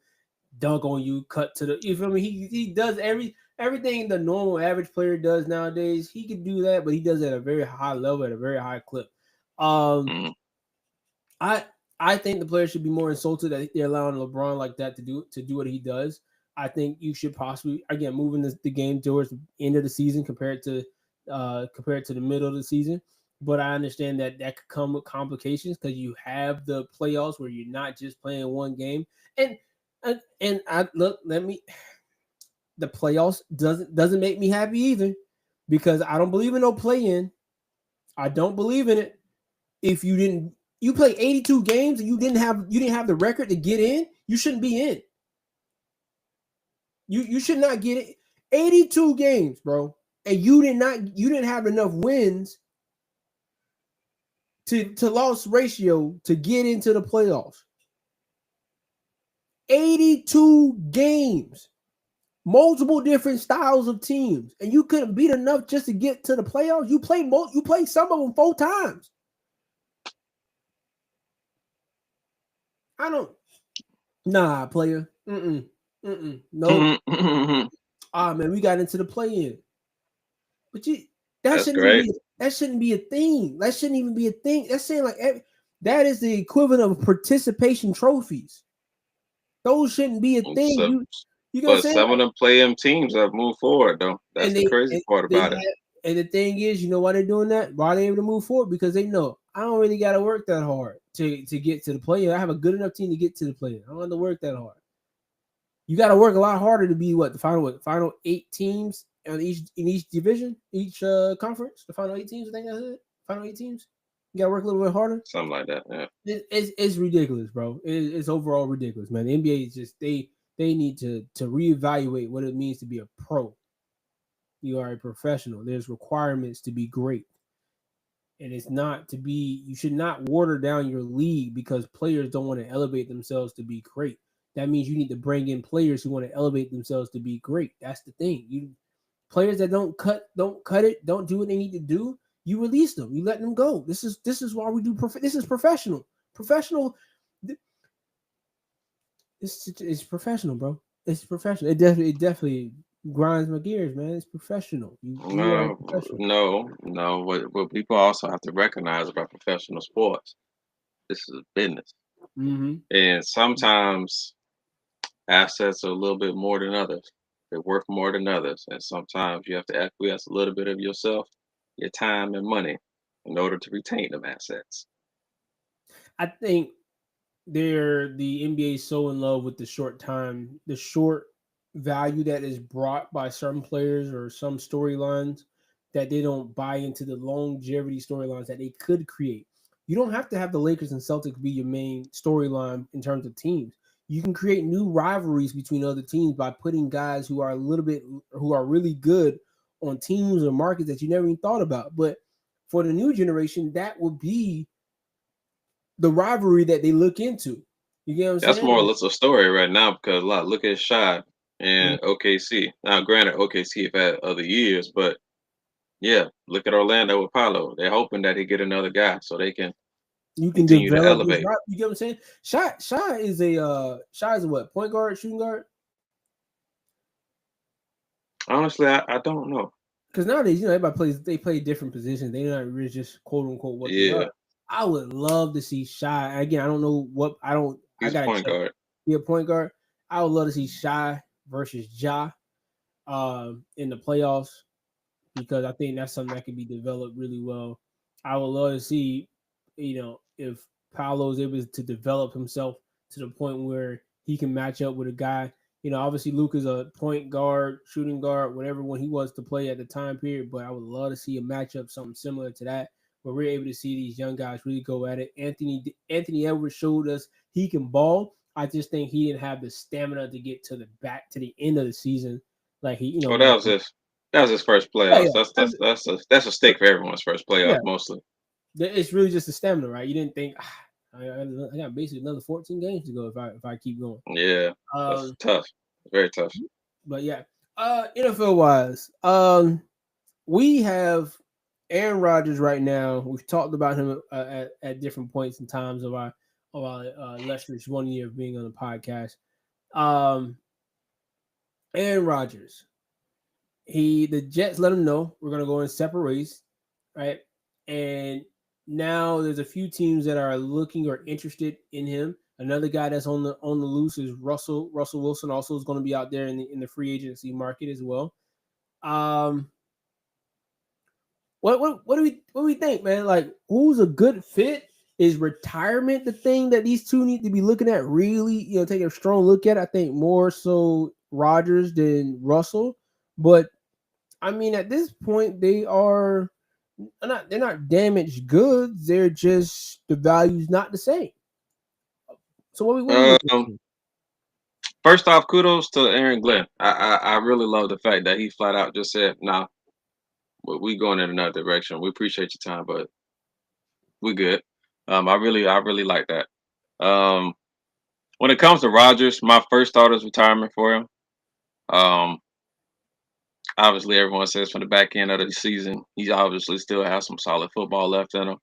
dunk on you, cut to the you feel me? He does everything the normal average player does nowadays. He can do that, but he does it at a very high level, at a very high clip. Mm. I think the players should be more insulted that they're allowing LeBron like that to do what he does. I think you should possibly again moving the game towards the end of the season compared to the middle of the season. But I understand that could come with complications because you have the playoffs where you're not just playing one game. And I look, the playoffs doesn't make me happy either because I don't believe in no play in. I don't believe in it. If you play 82 games and you didn't have the record to get in, you shouldn't be in. You should not get it. 82 games, bro. And you didn't have enough wins to loss ratio to get into the playoffs. 82 games. Multiple different styles of teams. And you couldn't beat enough just to get to the playoffs. You played some of them 4 times. I don't. Nah, player. No. Man, we got into the play-in. But That's great. That shouldn't be a thing. That shouldn't even be a thing. That's saying like that is the equivalent of participation trophies. Those shouldn't be a thing. So, you but some of them play-in teams have moved forward though. That's the crazy part about it. And the thing is, you know why they're doing that? Why they're able to move forward? Because they know I don't really got to work that hard to get to the play-in. I have a good enough team to get to the play-in. I don't have to work that hard. You got to work a lot harder to be the final 8 teams in each division, each conference. The final 8 teams, I think that's it. Final 8 teams. You got to work a little bit harder. Something like that. Yeah. It's ridiculous, bro. It's overall ridiculous, man. The NBA is just they need to reevaluate what it means to be a pro. You are a professional. There's requirements to be great. And it's not to be, you should not water down your league because players don't want to elevate themselves to be great. That means you need to bring in players who want to elevate themselves to be great. That's the thing. Players that don't cut it, don't do what they need to do, you release them. You let them go. This is why we do this is professional. Professional. It's professional, bro. It's professional. It definitely grinds my gears, man. It's professional. No. What people also have to recognize about professional sports, this is a business, and sometimes assets are a little bit more than others. They're worth more than others, and sometimes you have to acquiesce a little bit of yourself, your time, and money in order to retain them assets. I think the NBA is so in love with the short value that is brought by some players or some storylines that they don't buy into the longevity storylines that they could create. You don't have to have the Lakers and Celtics be your main storyline in terms of teams. You can create new rivalries between other teams by putting guys who are really good on teams or markets that you never even thought about. But for the new generation, that would be the rivalry that they look into. You get what I'm saying? That's more or less a story right now because look at Shai and OKC. Now, granted, OKC have had other years, but yeah, look at Orlando with Paolo. They're hoping that he get another guy so they can continue to elevate. You get what I'm saying? Shai is a what? Point guard, shooting guard? Honestly, I don't know. Because nowadays, everybody play different positions. They're not really just quote unquote what they are. I would love to see Shai. Again, I don't know what He's a point guard. Be a point guard. I would love to see Shai versus Ja in the playoffs because I think that's something that could be developed really well. I would love to see, if Paolo is able to develop himself to the point where he can match up with a guy. Obviously Luka's a point guard, shooting guard, whatever one he was to play at the time period. But I would love to see a matchup, something similar to that, where we're able to see these young guys really go at it. Anthony Edwards showed us he can ball. I just think he didn't have the stamina to get to the end of the season. Like he, Well, that was his first yeah, playoffs. That's a stake for everyone's first playoff yeah. mostly. It's really just the stamina, right? You didn't think I got basically another 14 games to go if I keep going. Yeah, that's tough. Very tough. But yeah, NFL wise, we have Aaron Rodgers right now. We've talked about him at different points in times of our illustrious 1 year of being on the podcast. Aaron Rodgers, the Jets let him know we're gonna go in separate ways, right? And now there's a few teams that are looking or interested in him. Another guy that's on the loose is Russell Wilson. Also is going to be out there in the free agency market as well. What do we think, man? Like, who's a good fit? Is retirement the thing that these two need to be looking at? Really, take a strong look at. I think more so Rodgers than Russell, but I mean, at this point, they're not damaged goods. They're just the value's not the same. So what we Um, First off, kudos to Aaron Glenn. I really love the fact that he flat out just said, "Nah, we going in another direction. We appreciate your time, but we good." I really like that. Um, when it comes to Rodgers, my first thought is retirement for him. Um, Obviously, everyone says from the back end of the season, he obviously still has some solid football left in him.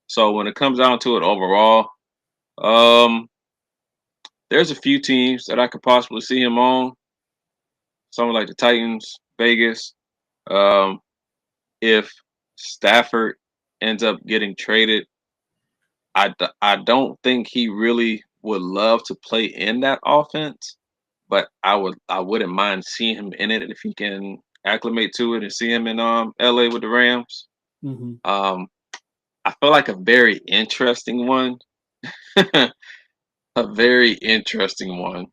So when it comes down to it overall, um, there's a few teams that I could possibly see him on. Something like the Titans, Vegas. Um, if Stafford ends up getting traded, I don't think he really would love to play in that offense, but I wouldn't mind seeing him in it if he can acclimate to it and see him in LA with the Rams. Mm-hmm. I feel like a very interesting one, a very interesting one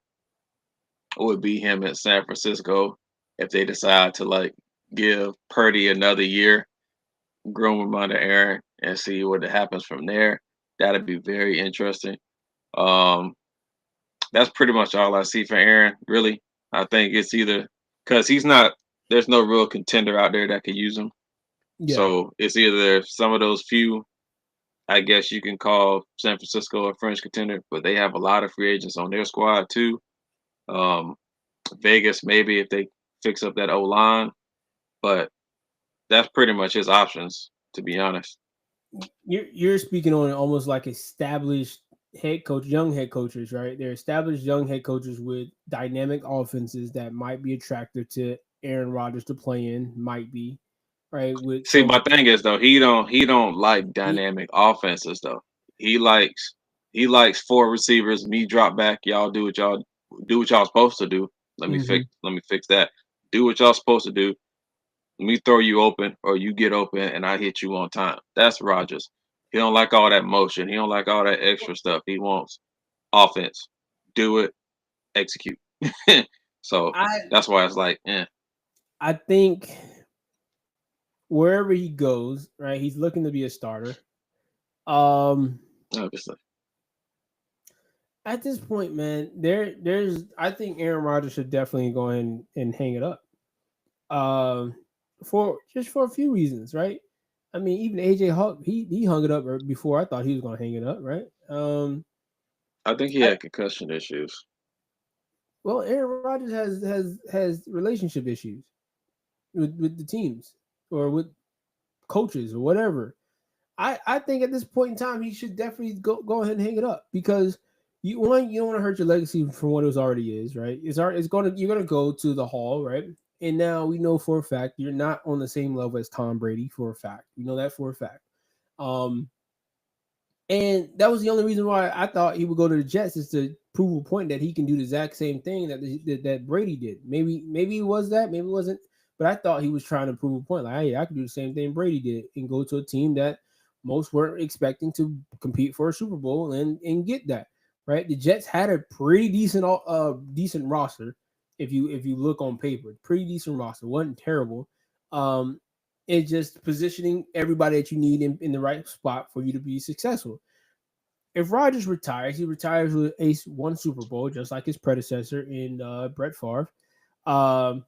would be him in San Francisco if they decide to like give Purdy another year, groom him under Aaron, and see what happens from there. That'd be very interesting. Um, that's pretty much all I see for Aaron. Really, I think it's either because he's not. There's no real contender out there that could use him. Yeah. So it's either some of those few, I guess you can call San Francisco a French contender, but they have a lot of free agents on their squad too. Um, Vegas maybe if they fix up that O line, but that's pretty much his options to be honest. You're speaking on almost like established young head coaches, right? They're established young head coaches with dynamic offenses that might be attractive to Aaron Rodgers to play in, might be, right? See, my thing is though, he don't like he, dynamic offenses though. He likes he likes four receivers, me drop back, y'all do what y'all supposed to do. mhm. Let me fix that. Do what y'all supposed to do. Let me throw you open or you get open and I hit you on time. That's Rodgers. He don't like all that motion. He don't like all that extra stuff. He wants offense. Do it, execute. So I that's why it's like, I think wherever he goes, right, he's looking to be a starter. obviously. At this point, man, there's I think Aaron Rodgers should definitely go in and hang it up. Um, for a few reasons, right? I mean, even AJ Hawk, he hung it up before I thought he was going to hang it up, right? I think he I, had concussion issues. well, Aaron Rodgers has relationship issues with the teams or with coaches or whatever. I think at this point in time he should definitely go ahead and hang it up because you don't want to hurt your legacy from what it already is, right? You're gonna go to the hall, right? And now we know for a fact you're not on the same level as Tom Brady for a fact. We know that for a fact. Um, and that was the only reason why I thought he would go to the Jets is to prove a point that he can do the exact same thing that Brady did. Maybe it was that, maybe it wasn't. But I thought he was trying to prove a point, like, hey, I can do the same thing Brady did and go to a team that most weren't expecting to compete for a Super Bowl and get that. Right, the Jets had a pretty decent roster. If you look on paper, pretty decent roster, wasn't terrible. It's just positioning everybody that you need in the right spot for you to be successful. If Rodgers retires, he retires with one Super Bowl, just like his predecessor in Brett Favre. Um,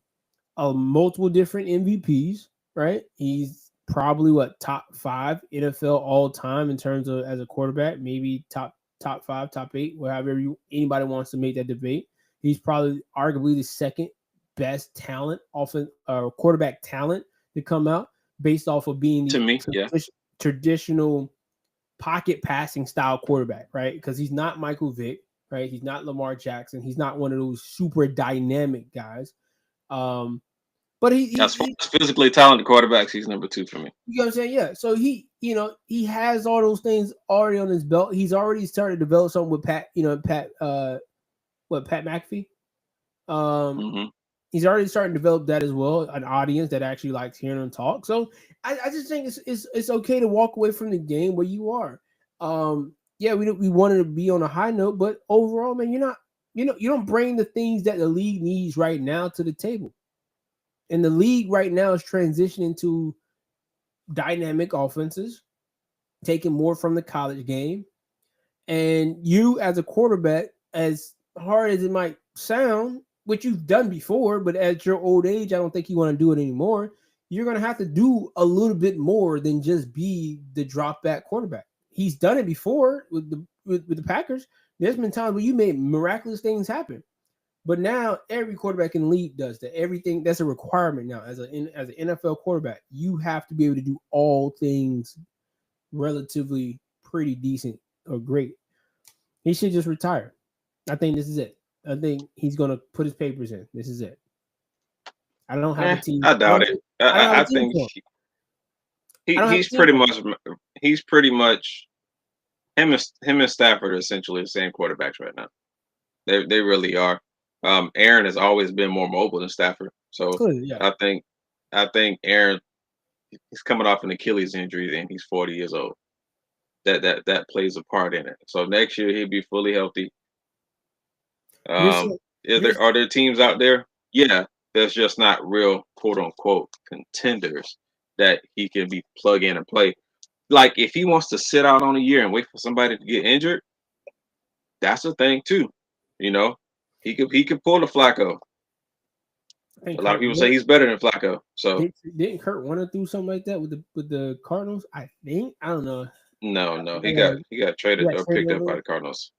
multiple different MVPs, right? He's probably top 5 NFL all time in terms of as a quarterback, maybe top 5, top 8, wherever anybody wants to make that debate. He's probably arguably the second best talent, often quarterback talent to come out based off of being To me, the traditional pocket passing style quarterback, right? Because he's not Michael Vick, right? He's not Lamar Jackson. He's not one of those super dynamic guys. But as far as physically talented quarterbacks, he's number 2 for me. You know what I'm saying? Yeah. So he has all those things already on his belt. He's already started to develop something with Pat McAfee. He's already starting to develop that as well, an audience that actually likes hearing him talk. So I just think it's okay to walk away from the game where you are. We wanted to be on a high note, but overall, man, you don't bring the things that the league needs right now to the table. And the league right now is transitioning to dynamic offenses, taking more from the college game. And you as a quarterback, as hard as it might sound, which you've done before, but at your old age, I don't think you want to do it anymore. You're going to have to do a little bit more than just be the drop back quarterback. He's done it before with the Packers. There's been times where you made miraculous things happen. But now every quarterback in the league does that. Everything that's a requirement now as an NFL quarterback. You have to be able to do all things relatively pretty decent or great. He should just retire. I think this is it. I think he's going to put his papers in. This is it. I don't have a team. I doubt it. I think he's pretty much him and Stafford are essentially the same quarterbacks right now. They really are. Aaron has always been more mobile than Stafford, so I think Aaron, he's coming off an Achilles injury and he's 40 years old. That plays a part in it. So next year he'll be fully healthy. Are there teams out there? Yeah, there's just not real quote unquote contenders that he can be plug in and play. Like if he wants to sit out on a year and wait for somebody to get injured, that's a thing too. He could pull the Flacco. A lot of people say he's better than Flacco. So didn't Kurt Warner do something like that with the Cardinals? I think, I don't know. No, he got traded or picked up by the Cardinals.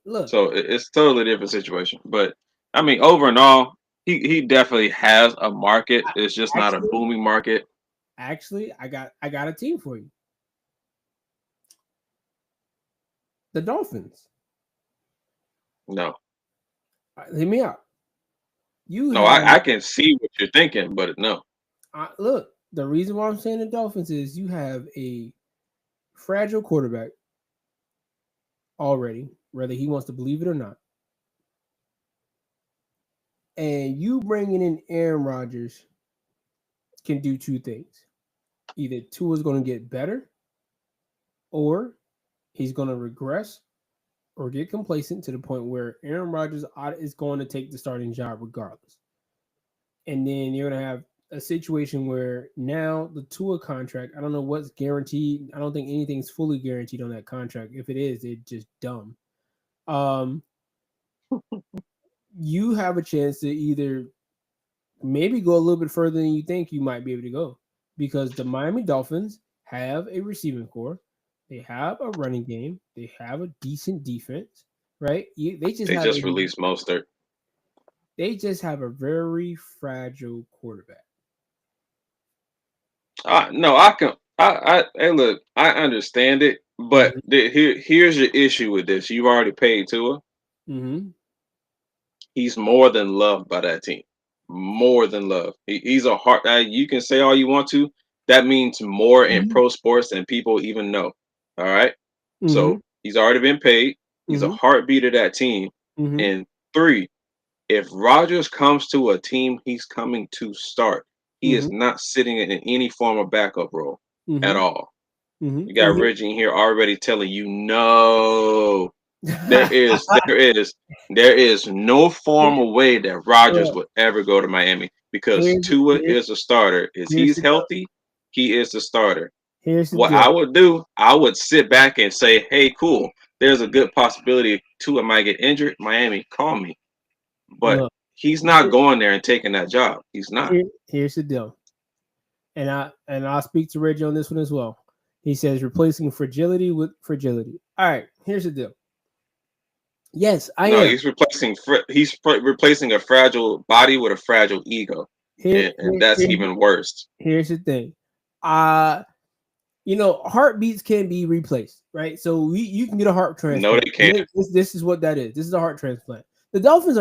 Look, so it's a totally different situation. But I mean, over and all, he definitely has a market. It's just not a booming market. Actually, I got a team for you. The Dolphins. No. Hear me out. I can see what you're thinking, but no. Look, the reason why I'm saying the Dolphins is you have a fragile quarterback already, whether he wants to believe it or not. And you bringing in Aaron Rodgers can do two things. Either Tua's going to get better or he's going to regress or get complacent to the point where Aaron Rodgers is going to take the starting job regardless. And then you're going to have a situation where now the Tua contract, I don't know what's guaranteed. I don't think anything's fully guaranteed on that contract. If it is, it's just dumb. You have a chance to either maybe go a little bit further than you think you might be able to go, because the Miami Dolphins have a receiving core. They have a running game. They have a decent defense, right? They just released Mostert. They just have a very fragile quarterback. No, hey, look, I understand it, but here's your issue with this. You've already paid Tua. Mm-hmm. He's more than loved by that team. More than loved. He's a heart. You can say all you want to. That means more in pro sports than people even know. All right. Mm-hmm. So he's already been paid. He's a heartbeat of that team. Mm-hmm. And 3, if Rodgers comes to a team he's coming to start, he is not sitting in any form of backup role at all. Mm-hmm. You got Reggie in here already telling you no. There is no formal way that Rodgers would ever go to Miami. because Tua is a starter. If he's healthy, he is the starter. What I would do, I would sit back and say, hey, cool, there's a good possibility Tua might get injured. Miami, call me. But he's not going there and taking that job. He's not. Here's the deal. And I'll speak to Reggie on this one as well. He says replacing fragility with fragility. All right, here's the deal. Yes, I am. He's replacing a fragile body with a fragile ego. And that's even worse. Here's the thing. Heartbeats can be replaced, right? So you can get a heart transplant. No, they can't. This is what that is. This is a heart transplant. The Dolphins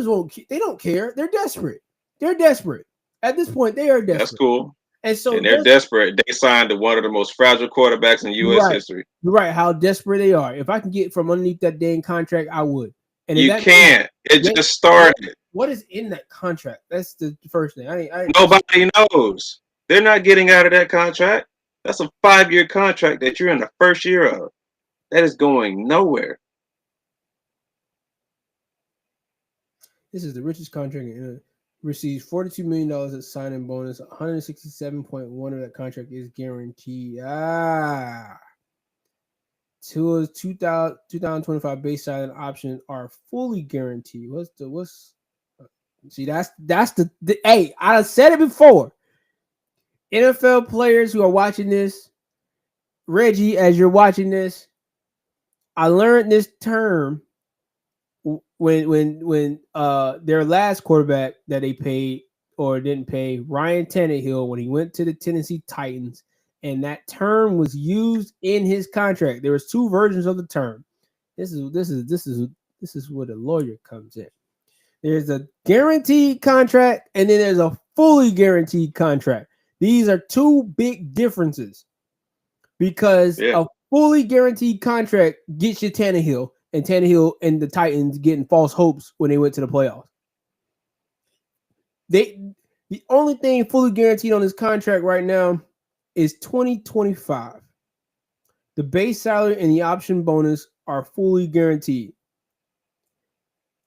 won't. They don't care. They're desperate. They're desperate. At this point, they are desperate. That's cool. And they're desperate. They signed to one of the most fragile quarterbacks in U.S. history. You're right. How desperate they are. If I can get from underneath that dang contract, I would. And you can't. It just started. What is in that contract? That's the first thing. Nobody knows. They're not getting out of that contract. That's a 5-year contract that you're in the first year of. That is going nowhere. This is the richest contract receives $42 million as signing bonus. 167.1 of that contract is guaranteed. Tua's 2025 base salary options are fully guaranteed. See, that's the hey, I said it before. NFL players who are watching this, Reggie, as you're watching this, I learned this term when their last quarterback that they paid or didn't pay, Ryan Tannehill, when he went to the Tennessee Titans, and that term was used in his contract. There was 2 versions of the term. This is where the lawyer comes in. There's a guaranteed contract, and then there's a fully guaranteed contract. These are 2 big differences because a fully guaranteed contract gets you Tannehill, and Tannehill and the Titans getting false hopes when they went to the playoffs. The only thing fully guaranteed on this contract right now is 2025. The base salary and the option bonus are fully guaranteed.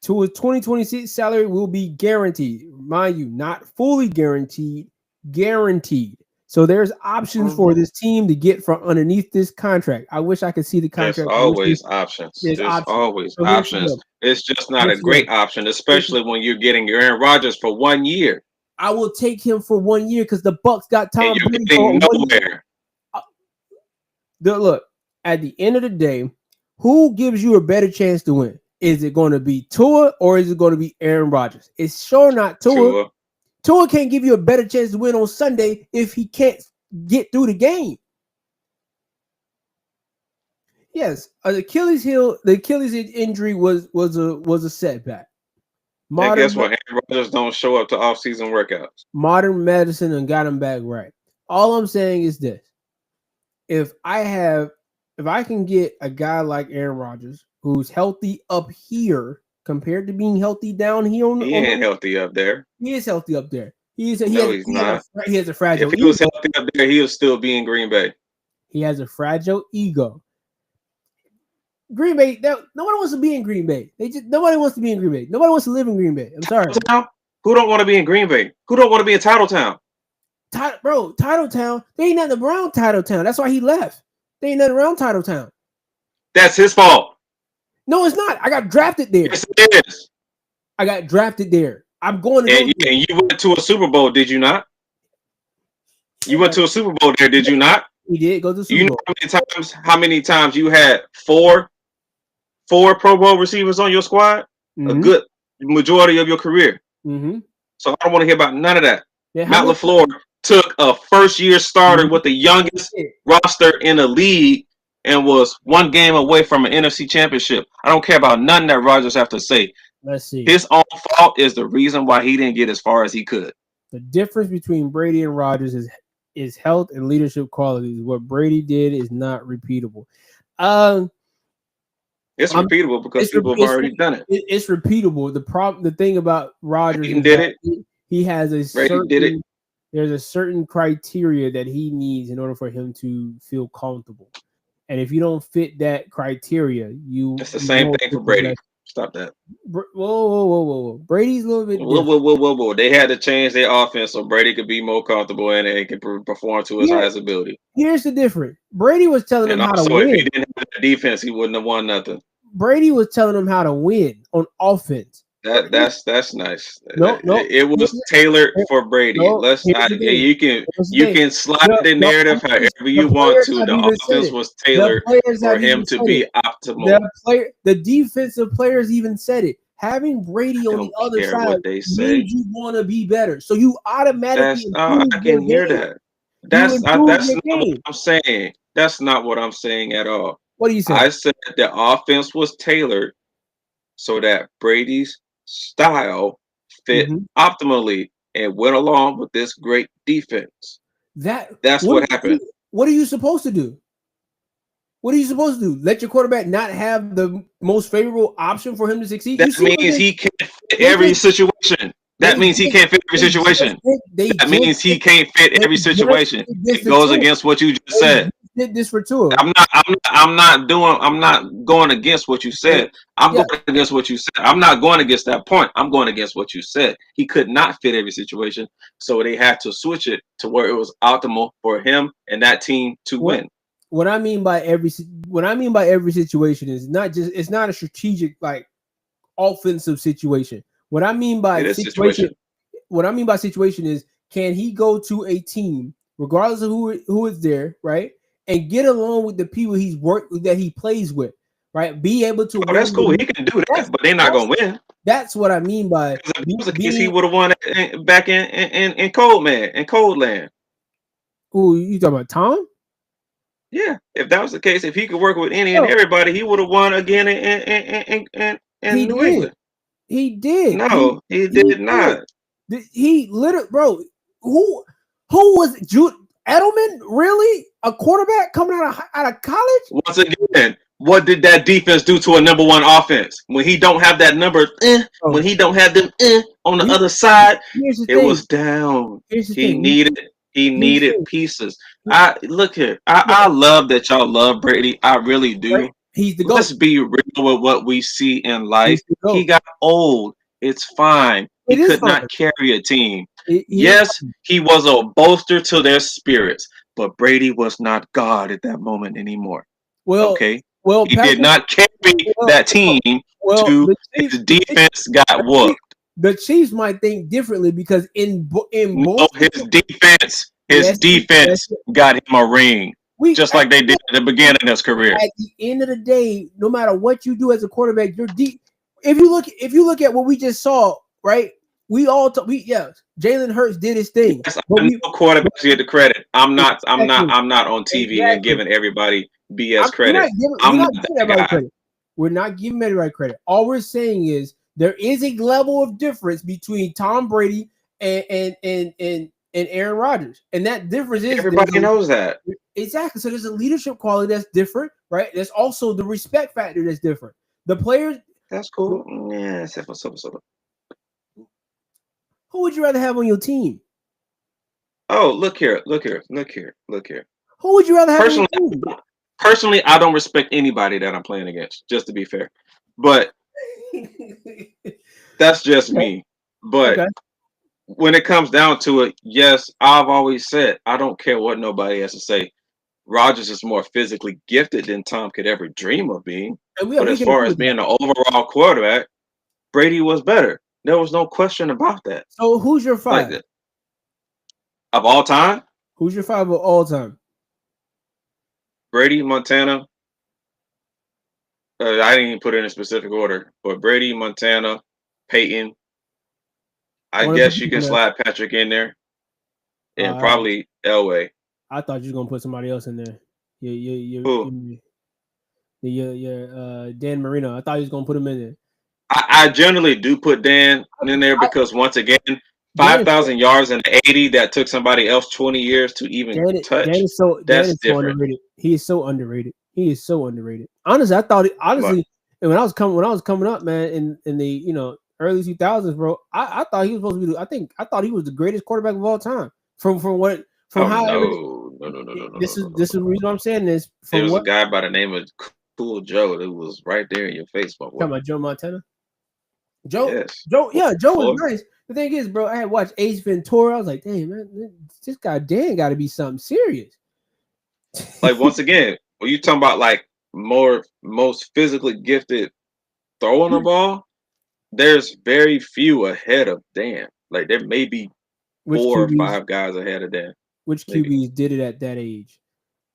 Tua's 2026 salary will be guaranteed. Mind you, not fully guaranteed. Guaranteed. So there's options for this team to get from underneath this contract. I wish I could see the contract. There's always options. There's always options. It's just not a great option, especially when you're getting Aaron Rodgers for 1 year. I will take him for 1 year because the Bucks got Tom Brady for nowhere. Look, at the end of the day, who gives you a better chance to win? Is it going to be Tua or is it going to be Aaron Rodgers? It's sure not Tua. Tua can't give you a better chance to win on Sunday if he can't get through the game. Yes, the Achilles injury was a setback. And guess what? Aaron Rodgers don't show up to off-season workouts. Modern medicine and got him back right. All I'm saying is this: if I can get a guy like Aaron Rodgers who's healthy up here compared to being healthy down here, he ain't healthy up there. He is healthy up there. He's not. He has a fragile. If he was healthy up there, he'll still be in Green Bay. He has a fragile ego. Green Bay, nobody wants to be in Green Bay. Nobody wants to be in Green Bay. Nobody wants to live in Green Bay. I'm sorry. Who don't want to be in Green Bay? Who don't want to be in Titletown? Titletown. They ain't nothing around Titletown. That's why he left. They ain't nothing around Titletown. That's his fault. No, it's not. I got drafted there. Yes, it is. I got drafted there. I'm going to. And you went to a Super Bowl, did you not? You went to a Super Bowl there, did you not? He did go to the Super Bowl. You know how many times you had four Pro Bowl receivers on your squad? Mm-hmm. A good majority of your career. Mm-hmm. So I don't want to hear about none of that. Yeah, Matt LaFleur took a first-year starter with the youngest roster in the league and was 1 game away from an NFC championship. I don't care about nothing that Rodgers have to say. Let's see. His own fault is the reason why he didn't get as far as he could. The difference between Brady and Rodgers is health and leadership qualities. What Brady did is not repeatable. It's repeatable because people have already done it. It's repeatable. The thing about Rodgers he has there's a certain criteria that he needs in order for him to feel comfortable. And if you don't fit that criteria, it's the same thing for Brady. Stop that. Whoa. Brady's a little bit different. Whoa. They had to change their offense so Brady could be more comfortable and it could perform to his highest ability. Here's the difference. Brady was telling them how to win. If he didn't have the defense, he wouldn't have won nothing. Brady was telling them how to win on offense. That's nice. No, it was tailored for Brady. You can slide the narrative however you want to. The offense was tailored for him to be optimal. The defensive players even said it. Having Brady on the other side means you want to be better, so you automatically. I can hear that. That's not what I'm saying. That's not what I'm saying at all. What do you say? I said the offense was tailored so that Brady's style fit optimally and went along with this great defense. That's what happened. What are you supposed to do? What are you supposed to do? Let your quarterback not have the most favorable option for him to succeed? That means he can't fit every situation. That means he can't fit every situation. That means he can't fit every situation. It goes against what you just said. Did this for Tua. I'm not going against what you said. I'm going against what you said. I'm not going against that point. I'm going against what you said. He could not fit every situation, so they had to switch it to where it was optimal for him and that team to win. What I mean by every situation is it's not a strategic like offensive situation. What I mean by situation is, can he go to a team regardless of who is there, right? And get along with the people that he plays with, right? Be able to. Oh, that's cool. He can do that, but they're not gonna win. That's what I mean by. If it was the case, he would have won back in Cold Land. Who you talking about, Tom? Yeah, if that was the case, if he could work with any and everybody, he would have won again in New England. He did. No, he did not. He literally, bro. Who was Jude Edelman? Really, a quarterback coming out of college? Once again, what did that defense do to a number one offense when he don't have that number? When he don't have them on the other side, it was down. He needed pieces. I love that y'all love Brady. I really do. Right. He's the GOAT. Let's be real with what we see in life. He got old. It's fine. He could not carry a team. Yes, he was a bolster to their spirits, but Brady was not God at that moment anymore. He did not carry that team his defense got whooped. The Chiefs might think differently because his defense got him a ring. Just like they did at the beginning of his career. At the end of the day, no matter what you do as a quarterback, you're deep. If you look at what we just saw, right? Jalen Hurts did his thing. Yes, quarterbacks get the credit. I'm not on TV and giving everybody BS credit. We're not giving everybody credit. All we're saying is there is a level of difference between Tom Brady and Aaron Rodgers, and that difference is everybody knows that. Exactly. So there's a leadership quality that's different, right? There's also the respect factor that's different. The players. That's cool. Yeah. Who would you rather have on your team? Oh, look here. Who would you rather have on your team? Personally, I don't respect anybody that I'm playing against, just to be fair. But that's just me. But when it comes down to it, yes, I've always said I don't care what nobody has to say. Rodgers is more physically gifted than Tom could ever dream of being. But as far as being an overall quarterback, Brady was better. There was no question about that. So who's your five? Of all time? Who's your five of all time? Brady, Montana. I didn't even put it in a specific order. But Brady, Montana, Peyton. I guess you can slide Patrick in there. And probably Elway. I thought you were gonna put somebody else in there. Dan Marino. I thought you was gonna put him in there. I generally do put Dan in there because once again, 5,000 yards in the 80 that took somebody else 20 years to even touch. That's different. Underrated. He is so underrated. Honestly, I thought and when I was coming up, man, in the early 2000s, bro, I thought he was supposed to be. I thought he was the greatest quarterback of all time. No. This is the reason I'm saying this. There was a guy by the name of Cool Joe. It was right there in your face, my boy. Talking about Joe Montana. Joe, Yes. Joe was Boy. nice. The thing is, bro, I had watched Ace Ventura. I was like, damn, man, this guy Dan got to be something serious. Like once again, when you talking about like most physically gifted throwing the ball, there's very few ahead of Dan. Like there may be Which 4 or QBs? 5 guys ahead of Dan. Which Maybe. QBs did it at that age?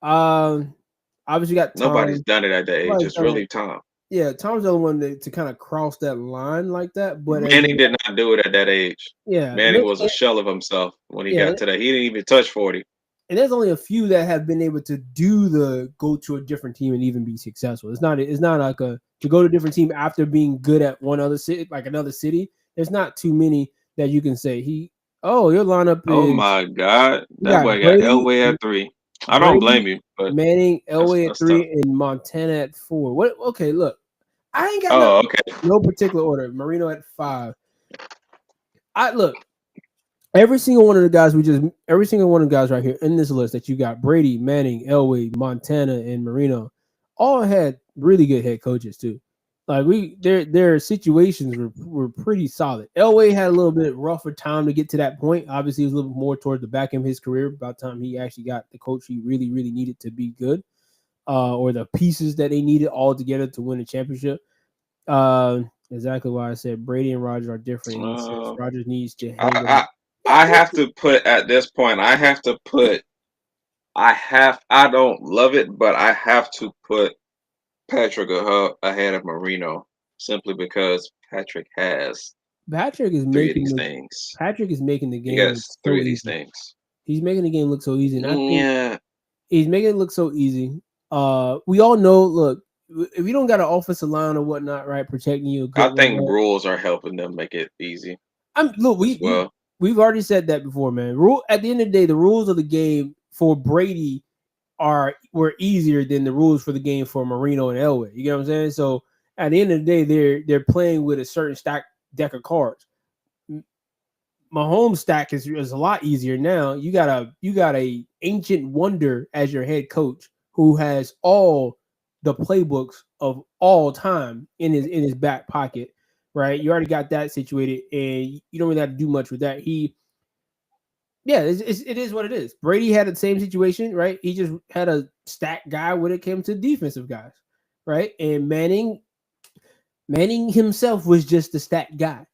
Obviously got Tom. Nobody's done it at that age. It's really Tom. Yeah, Tom's the only one to kind of cross that line like that. But Manning did not do it at that age. Yeah, Manning was a shell of himself when he got to that. He didn't even touch 40. And there's only a few that have been able to do the go to a different team and even be successful. It's not like to go to a different team after being good at one other city, like another city. There's not too many that you can say your lineup is. Oh my God, that boy got Elway at 3. I don't blame you, but Manning, Elway at 3, tough. And Montana at 4. What? Okay, look, I ain't got no particular order. Marino at 5. Every single one of the guys right here in this list that you got, Brady, Manning, Elway, Montana, and Marino, all had really good head coaches too. Like their situations were pretty solid. Elway had a little bit rougher time to get to that point. Obviously, he was a little bit more towards the back end of his career. About the time he actually got the coach he really, really needed to be good, or the pieces that they needed all together to win a championship. Exactly why I said Brady and Rodgers are different. Rodgers needs to. I have to put at this point. I don't love it, but I have to put Patrick ahead of Marino simply because Patrick is making these things. Patrick is making the game. He has 3 of these things. He's making the game look so easy. And he's making it look so easy. We all know. Look, if you don't got an offensive line or whatnot, right, protecting you. I think rules are helping them make it easy. We've already said that before, man. At the end of the day, the rules of the game for Brady were easier than the rules for the game for Marino and Elway. You get what I'm saying? So at the end of the day, they're playing with a certain deck of cards. Mahomes' stack is a lot easier now. You got a ancient wonder as your head coach who has all the playbooks of all time in his back pocket. Right, you already got that situated, and you don't really have to do much with that. It is what it is. Brady had the same situation, right? He just had a stack guy when it came to defensive guys, right? And Manning himself was just a stack guy.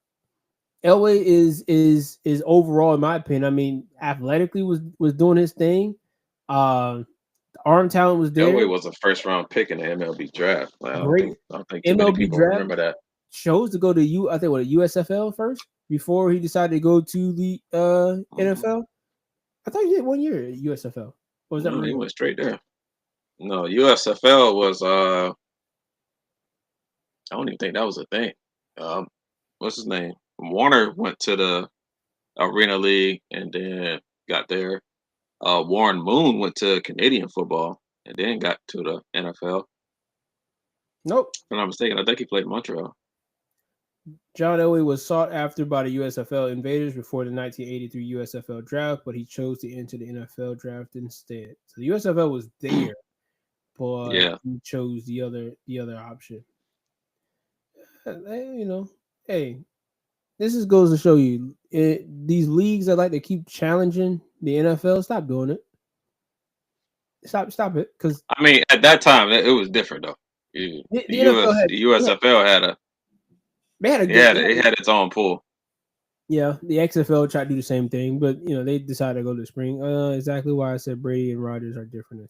Elway is overall, in my opinion, I mean, athletically was doing his thing. Arm talent was there. Elway was a first-round pick in the MLB draft. I don't think too many people remember that. Chose to go to USFL first before he decided to go to the NFL. I thought he did 1 year at USFL. Or was that he went straight there. No, USFL was I don't even think that was a thing. What's his name? Warner went to the Arena League and then got there. Warren Moon went to Canadian football and then got to the NFL. Nope. If I'm not mistaken, I think he played Montreal. John Elway was sought after by the USFL Invaders before the 1983 USFL draft, but he chose to enter the NFL draft instead. So the USFL was there, but he chose the other option. Hey, this goes to show you these leagues that like to keep challenging the NFL. Stop doing it. Stop it. Because I mean, at that time, it was different though. The USFL had a. It had its own pool. Yeah, the XFL tried to do the same thing, but they decided to go to the spring. Exactly why I said Brady and Rodgers are different.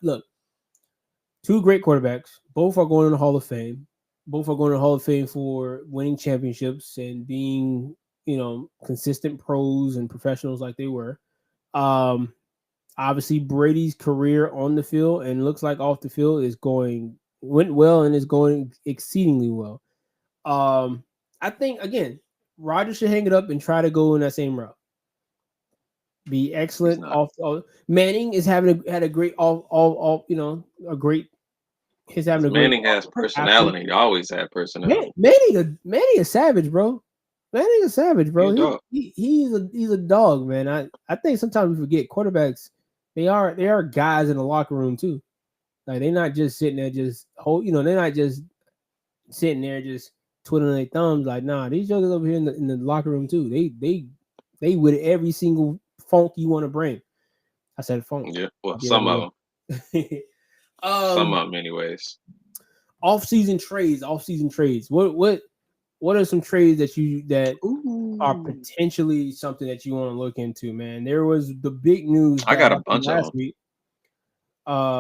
Look, 2 great quarterbacks. Both are going to the Hall of Fame. Both are going to the Hall of Fame for winning championships and being, consistent pros and professionals like they were. Obviously, Brady's career on the field and looks like off the field went well and is going exceedingly well. I think again, Rodgers should hang it up and try to go in that same route. Be excellent off. Manning is had a great a great. He's having a great. Manning has personality. He always had personality. Manning a savage, bro. Manning a savage, bro. He's a dog, man. I think sometimes we forget quarterbacks. They are guys in the locker room too. Like they're not just sitting there just they're not just sitting there just twiddling their thumbs. Like, nah, these jokers over here in the locker room too. They with every single funk you want to bring. I said funk. Yeah, well, some of them. Some of them, anyways. Off-season trades. What are some trades that are potentially something that you want to look into, man? There was the big news I that got a happened bunch of last them. week.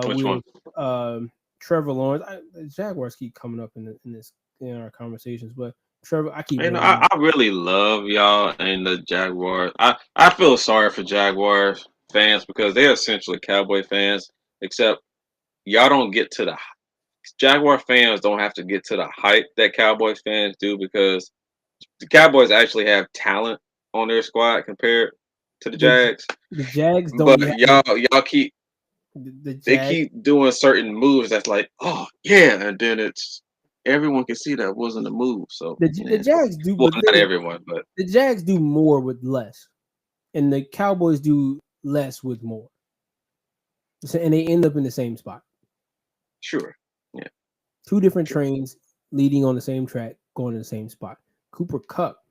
Which With one? Trevor Lawrence. The Jaguars keep coming up in our conversations, but Trevor, I keep You know, bringing him up. I really love y'all and the Jaguars. I feel sorry for Jaguars fans because they're essentially Cowboy fans, except y'all don't get to the Jaguar fans don't have to get to the hype that Cowboys fans do because the Cowboys actually have talent on their squad compared to the The Jags. the Jags don't But have y'all keep the they Jags. keep doing certain moves that's like, oh yeah, and then it's everyone can see that wasn't a move. So The yeah. Jags do, Well, but not everyone, but the Jags do more with less, and the Cowboys do less with more. And they end up in the same spot. sure. Yeah, Two different true. trains leading on the same track, going to the same spot. Cooper Cup.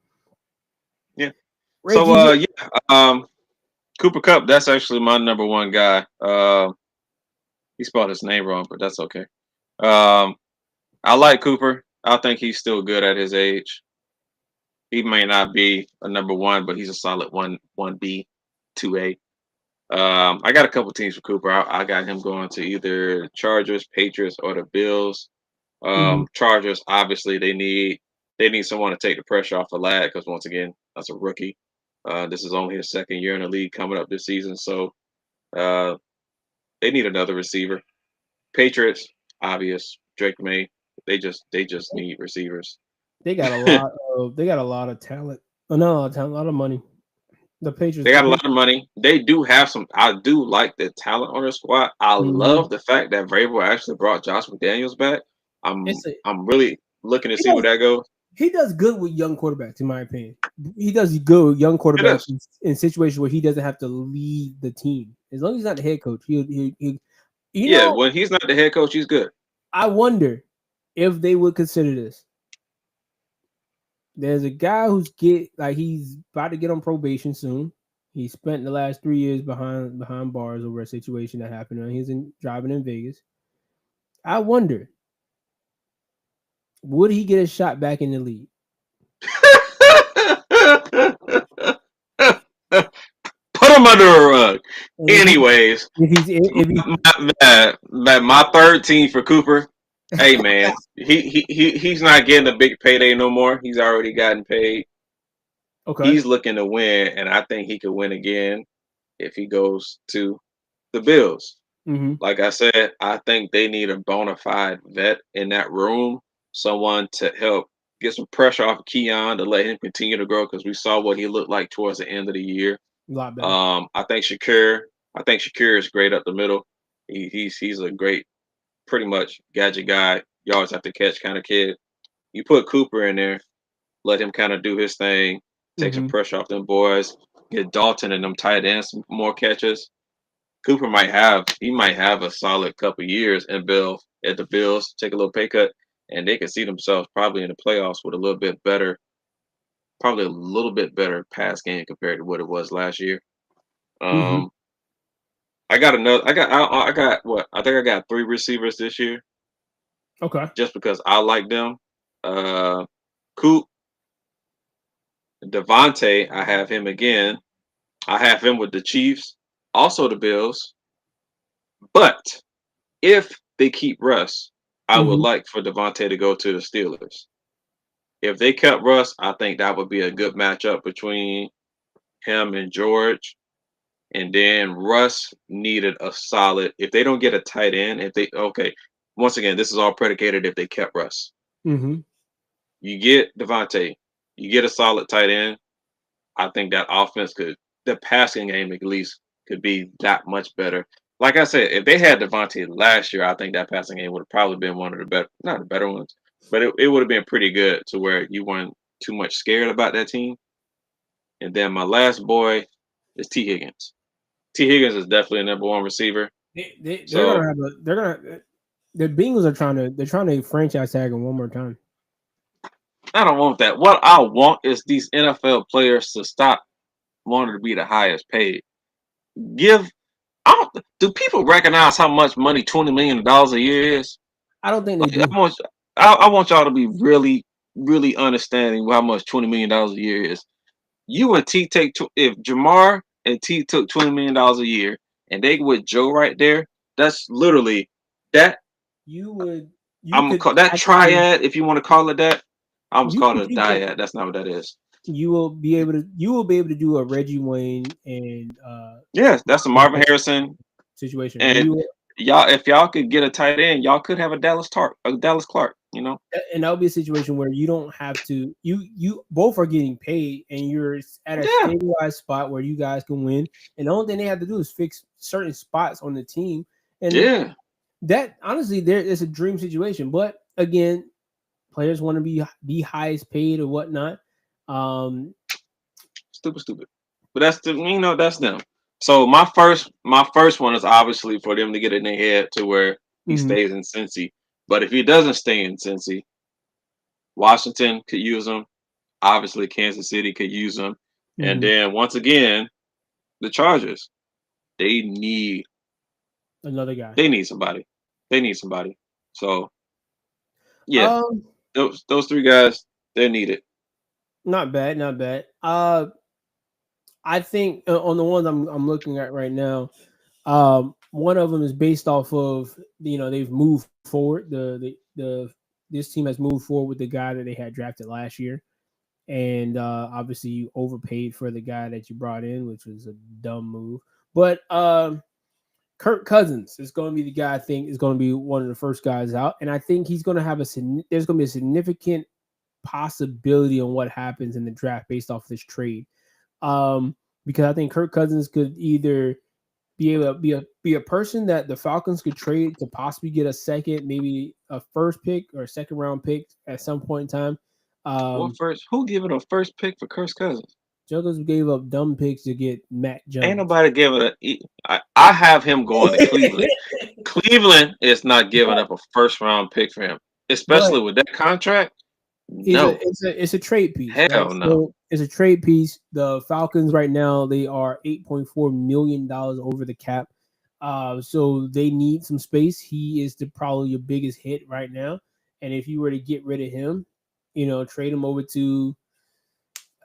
Yeah. So Reggie Miller. yeah, Cooper Cup, that's actually my number one guy. He spelled his name wrong, but that's okay. Um, I like Cooper. I think he's still good at his age. He may not be a number one, but he's a solid one B, 2A. I got a couple teams for Cooper. I got him going to either Chargers, Patriots, or the Bills. Mm-hmm. Chargers, obviously, they need someone to take the pressure off the lad because once again, that's a rookie. This is only his second year in the league coming up this season, so uh, they need another receiver. Patriots, obvious. Drake May. They just need receivers. They got a lot of talent. Not a lot of talent, a lot of money. The Patriots. They got a lot of money. They do have some. I do like the talent on their squad. I Mhm. love the fact that Vrabel actually brought Josh McDaniels back. It's a, I'm really looking to he see where does that goes. he does good with young quarterbacks, in my opinion. He does good with young It quarterbacks is. in situations where he doesn't have to lead the team. As long as he's not the head coach, he you Yeah, know, when he's not the head coach, he's good. I wonder if they would consider this. There's a guy he's about to get on probation soon. He spent the last 3 years behind bars over a situation that happened when he was driving in Vegas. I wonder, would he get a shot back in the league? Put him under a rug. And Anyways, if he my third team for Cooper. Hey man, he's not getting a big payday no more. He's already gotten paid. okay. He's looking to win, and I think he could win again if he goes to the Bills. Mm-hmm. Like I said, I think they need a bona fide vet in that room, someone to help get some pressure off of Keon to let him continue to grow because we saw what he looked like towards the end of the year. A lot better. I think Shakir is great up the middle. He's a great, pretty much gadget guy, yards after catch kind of kid. You put Cooper in there, let him kind of do his thing, take some Mm-hmm. pressure off them boys, get Dalton and them tight ends some more catches. He might have a solid couple years in Bill at the Bills, take a little pay cut, and they can see themselves probably in the playoffs with probably a little bit better pass game compared to what it was last year. Mm-hmm. Um, I got another. I got what? I think I got three receivers this year Okay. just because I like them. Coop, Devontae, I have him again. I have him with the Chiefs, also the Bills. But if they keep Russ, I would Mm-hmm. like for Devontae to go to the Steelers. If they kept Russ, I think that would be a good matchup between him and George. And then Russ needed a solid. If they don't get a tight end, once again, this is all predicated if they kept Russ. Mm-hmm. You get Devontae, you get a solid tight end. I think that the passing game at least could be that much better. Like I said, if they had Devontae last year, I think that passing game would have probably been one of the better, not the better ones, but it would have been pretty good to where you weren't too much scared about that team. And then my last boy is T. Higgins. T. Higgins is definitely a number one receiver. They're So gonna have a they're gonna The Bengals they're trying to franchise tag him one more time. I don't want that. What I want is these NFL players to stop wanting to be the highest paid. Give do people recognize how much money $20 million a year is? I don't think they Like, do. I want y'all to be really, really understanding how much $20 million a year is. You and T take if Jamar and T took $20 million a year, and they with Joe right there, that's literally that. You I'm gonna could call that actually triad, if you want to call it that. I was you called can it a take that. dyad. That's not what that is. You will be able to do a Reggie Wayne and Yes, that's a Marvin Harrison. situation where And you y'all, if y'all could get a tight end, y'all could have a Dallas Clark. You know. and that'll be a situation where you don't have to you both are getting paid and you're at a Yeah. stabilized spot where you guys can win. And the only thing they have to do is fix certain spots on the team. And Yeah. that honestly there is a dream situation. But again, players want to be the highest paid or whatnot. Stupid. But that's them. So my first one is obviously for them to get in their head to where he Mhm, stays in Cincy. But if he doesn't stay in Cincy, Washington could use him. Obviously, Kansas City could use him. And mhm. then once again, the Chargers. They need Another guy. they need somebody. They need somebody. So yeah, Um, those three guys, they're needed. not bad, not bad. I think on the ones I'm looking at right now, one of them is based off of they've moved forward. The this team has moved forward with the guy that they had drafted last year, and obviously you overpaid for the guy that you brought in, which was a dumb move. But Kirk Cousins is going to be the guy I think is going to be one of the first guys out, and I think he's going to have there's going to be a significant possibility on what happens in the draft based off this trade. Because I think Kirk Cousins could either be able to be a person that the Falcons could trade to possibly get a second, maybe a first pick or a second round pick at some point in time. Who giving a first pick for Kirk Cousins? Juggles gave up dumb picks to get Matt Ain't Jones. nobody giving I have him going to Cleveland. Cleveland is not giving up a first round pick for him, But especially with that contract. No, it's a trade piece, right? hell no. So it's a trade piece. The Falcons right now they are $8.4 million over the cap. So they need some space. He is probably your biggest hit right now. And if you were to get rid of him, trade him over to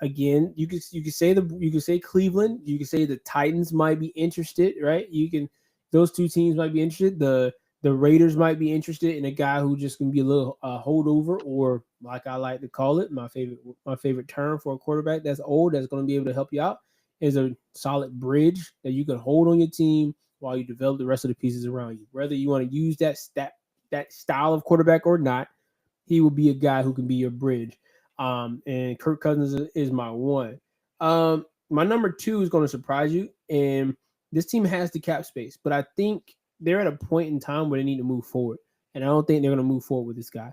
again, you could say Cleveland, you could say the Titans might be interested, right? Those two teams might be interested. The Raiders might be interested in a guy who just can be a little holdover, or like I like to call it, my favorite term for a quarterback that's old, that's going to be able to help you out, is a solid bridge that you can hold on your team while you develop the rest of the pieces around you. Whether you want to use that style of quarterback or not, he will be a guy who can be your bridge. And Kirk Cousins is my one. My number two is going to surprise you, and this team has the cap space, but I think they're at a point in time where they need to move forward, and I don't think they're going to move forward with this guy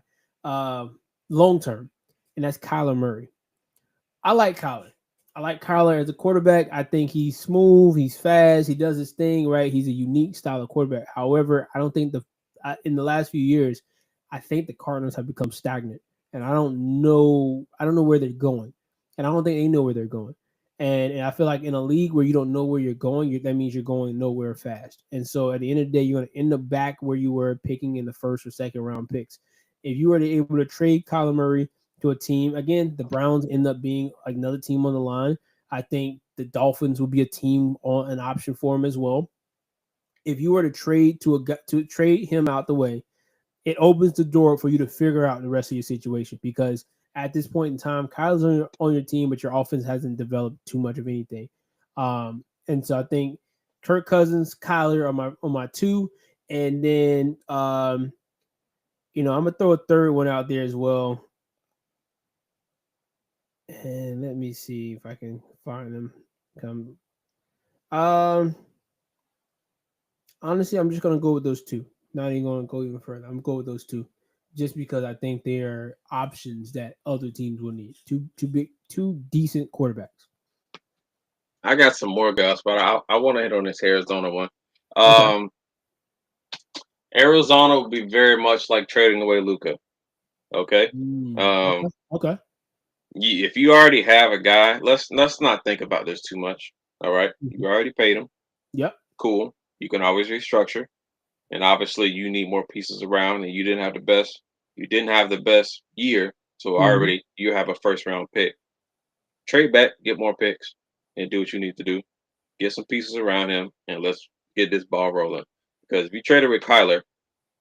long term, and that's Kyler Murray. I like Kyler. I like Kyler as a quarterback. I think he's smooth, he's fast, he does his thing right. He's a unique style of quarterback. However, I don't think in the last few years, I think the Cardinals have become stagnant, and I don't know where they're going, and I don't think they know where they're going. And I feel like in a league where you don't know where you're going, that means you're going nowhere fast. And so at the end of the day, you're going to end up back where you were picking in the first or second round picks. If you were able to trade Kyler Murray to a team, again, the Browns end up being another team on the line. I think the Dolphins will be a team on an option for him as well. If you were to trade to trade him out the way, it opens the door for you to figure out the rest of your situation, because at this point in time, Kyle's on your team, but your offense hasn't developed too much of anything. And so I think Kirk Cousins, Kyler on my two, and then I'm gonna throw a third one out there as well. And let me see if I can find them. Honestly, I'm just gonna go with those two. Not even gonna go even further. I'm gonna go with those two, just because I think they are options that other teams will need. Two decent quarterbacks. I got some more guys, but I want to hit on this Arizona one. Okay. Um, Arizona would be very much like trading away Luca. Okay. Okay. Okay. If you already have a guy, let's not think about this too much. All right. Mhm. You already paid him. Yep. Cool. You can always restructure. And obviously you need more pieces around and you didn't have the best year. So Mhm. already you have a first round pick. Trade back, get more picks, and do what you need to do. Get some pieces around him and let's get this ball rolling. Because if you traded with Kyler,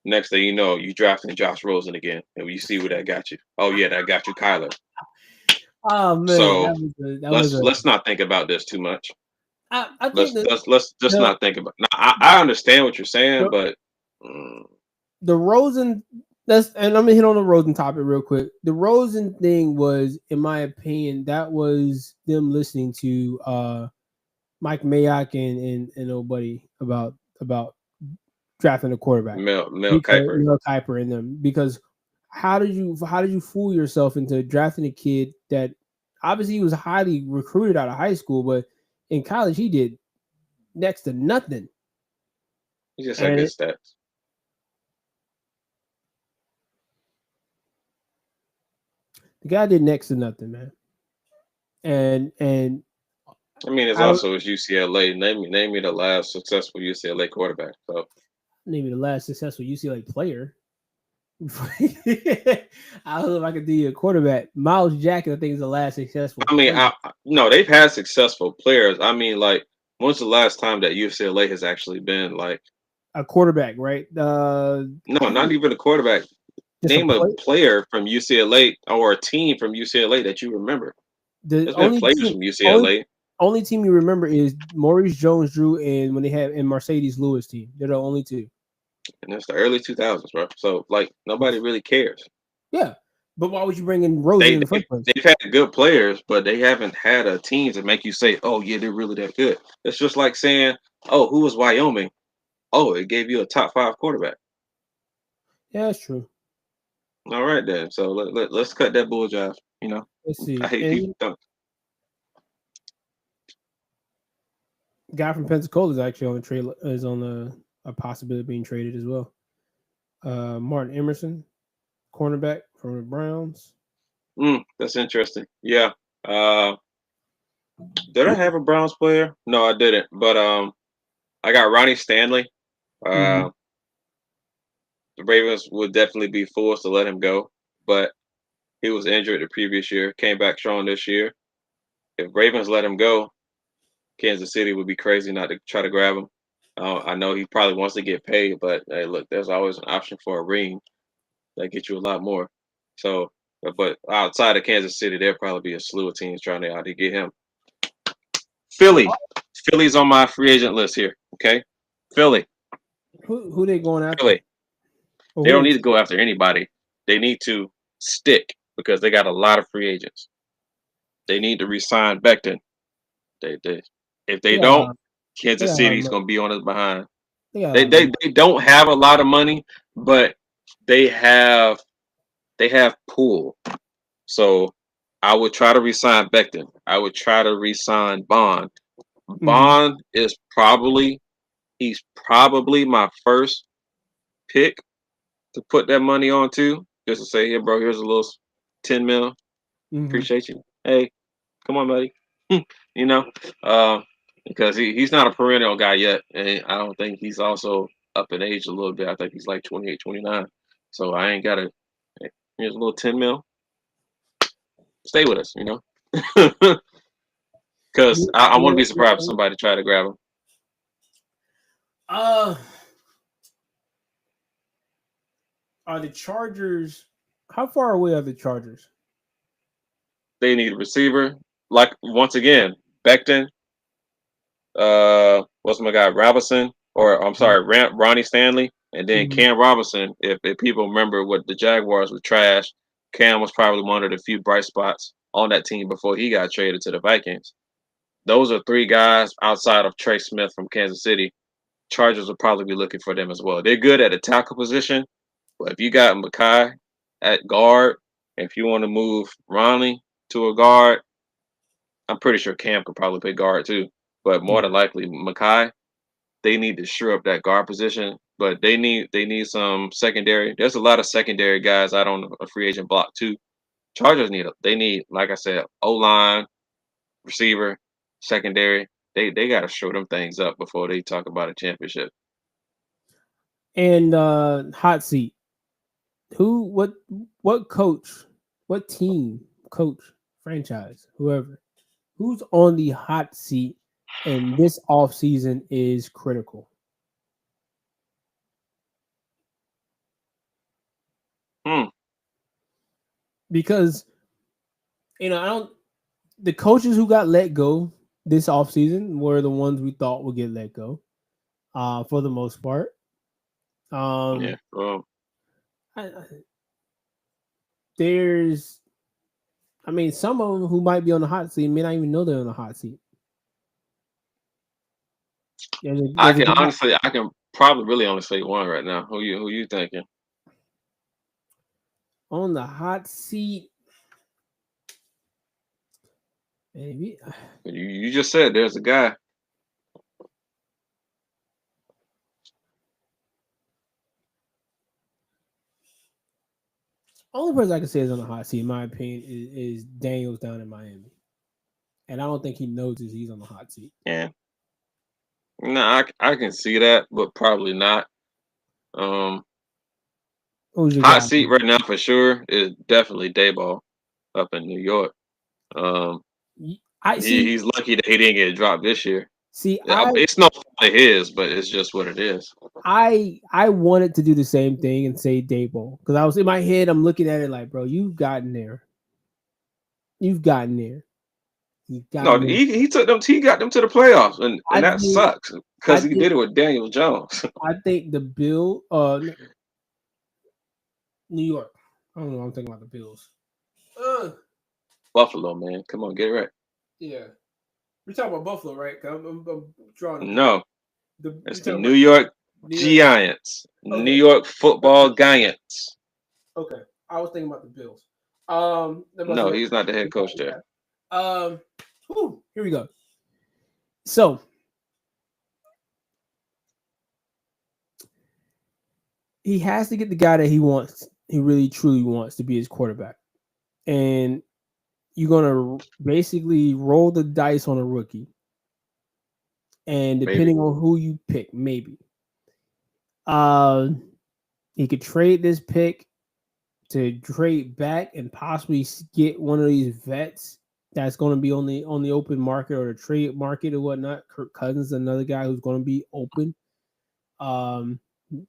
next thing you know, you drafting Josh Rosen again. And you see where that got you. Oh yeah, that got you Kyler. Oh man, So that was a. let's not think about this too much. I think that Let's just the not think about. Now, I understand what you're saying, the, but mm, the Rosen. And I'm gonna hit on the Rosen topic real quick. The Rosen thing was, in my opinion, that was them listening to Mike Mayock and old buddy about drafting a quarterback Mel because Kiper. Mel Kiper and them. Because how did you fool yourself into drafting a kid that obviously he was highly recruited out of high school, but in college he did next to nothing. He just had good And stats. the guy did next to nothing, man. And I mean, it's I don't also his UCLA. Name me the last successful UCLA quarterback. So name the last successful UCLA player. I don't know if I could do you a quarterback. Miles Jack, I think, is the last successful I mean, player. no, they've had successful players. I mean, like, when's the last time that UCLA has actually been like? A quarterback, right? No, not even a quarterback. Just a Name a play. player from UCLA or a team from UCLA that you remember. The There's been players from only UCLA, only team you remember is Maurice Jones-Drew and when they had in Mercedes Lewis team. They're the only two. and it's the early 2000s, bro. So like nobody really cares. Yeah, but why would you bring in Rosen They in the they've, first place? they've had good players, but they haven't had a team to make you say, "Oh yeah, they're really that good." It's just like saying, "Oh, who was Wyoming?" Oh, it gave you a top 5 quarterback. Yeah, that's true. All right then. So let's cut that bull jive. You know, Let's I see. hate people. And Don't. guy from Pensacola is actually on the trade is on a possibility of being traded as well. Martin Emerson, cornerback from the Browns. That's interesting. Yeah. Uh, did I have a Browns player? No, I didn't. But I got Ronnie Stanley. Mm-hmm. Uh, the Ravens would definitely be forced to let him go, but he was injured the previous year, came back strong this year. If Ravens let him go, Kansas City would be crazy not to try to grab him. I know he probably wants to get paid, but hey, look, there's always an option for a ring that gets you a lot more. So, but outside of Kansas City, there'll probably be a slew of teams trying to get him. Philly, Philly's on my free agent list here. Okay, Philly, Who they going after? Philly. Or They who don't they? need to go after anybody. They need to stick because they got a lot of free agents. They need to resign Becton. They if They they got a don't, lot. They Kansas got a lot of City's money. gonna be on us behind. They got a They lot of they money. they don't have a lot of money, but they have they have pool. So I would try to resign Becton. I would try to resign Bond. Mm-hmm. Bond is he's probably my first pick to put that money on to. Just to say, here, bro, here's a little 10 mil. Mm-hmm. Appreciate you. Hey, come on, buddy. you know, uh, because he's not a perennial guy yet, and I don't think he's also up in age a little bit. I think he's like 28, 29. So I ain't got to. Here's a little 10 mil. Stay with us, because I wouldn't be surprised if somebody tried to grab him. Uh, are the Chargers? How far away are the Chargers? They need a receiver. Like once again, Becton. What's my guy Robinson? Or I'm sorry, Ronnie Stanley, and then Mm-hmm. Cam Robinson. If people remember what the Jaguars were trash, Cam was probably one of the few bright spots on that team before he got traded to the Vikings. Those are 3 guys outside of Trey Smith from Kansas City. Chargers will probably be looking for them as well. They're good at the tackle position, but if you got Makai at guard, if you want to move Ronnie to a guard, I'm pretty sure Cam could probably play guard too. But more Yeah. than likely, Makai, they need to shore up that guard position, but they need some secondary. There's a lot of secondary guys out on a free agent block too. Chargers need, like I said, O-line, receiver, secondary. They got to show them things up before they talk about a championship. And hot seat. What coach, what team, coach, franchise, whoever, who's on the hot seat and this offseason is critical? Because the coaches who got let go this offseason were the ones we thought would get let go. For the most part. Yeah. There's, some of them who might be on the hot seat may not even know they're on the hot seat. I can probably really only say one right now. Who you thinking? On the hot seat, maybe. You just said there's a guy. Only person I can say is on the hot seat, in my opinion, is Daniels down in Miami, and I don't think he knows that he's on the hot seat. Yeah. No, I can see that, but probably not. Hot seat right now for sure is definitely Dayball up in New York. He's lucky that he didn't get dropped this year. It's no fault of his, but it's just what it is. I wanted to do the same thing and say Dayball because I was in my head. I'm looking at it like, bro, you've gotten there. He got them. He got them to the playoffs, and that sucks because he did it with Daniel Jones. I think the Bill, New York. I don't know. I'm thinking about the Bills. Buffalo, man, come on, get it right. Yeah, we're talking about Buffalo, right? I'm drawing. No, it's the New York Giants, okay. New York Football Giants. Okay, I was thinking about the Bills. No, he's not the head coach there. Here we go. So, he has to get the guy that he wants. He really truly wants to be his quarterback, and you're gonna basically roll the dice on a rookie, and depending on who you pick, maybe he could trade this pick to trade back and possibly get one of these vets that's going to be on the open market or the trade market or whatnot. Kirk Cousins, another guy who's going to be open.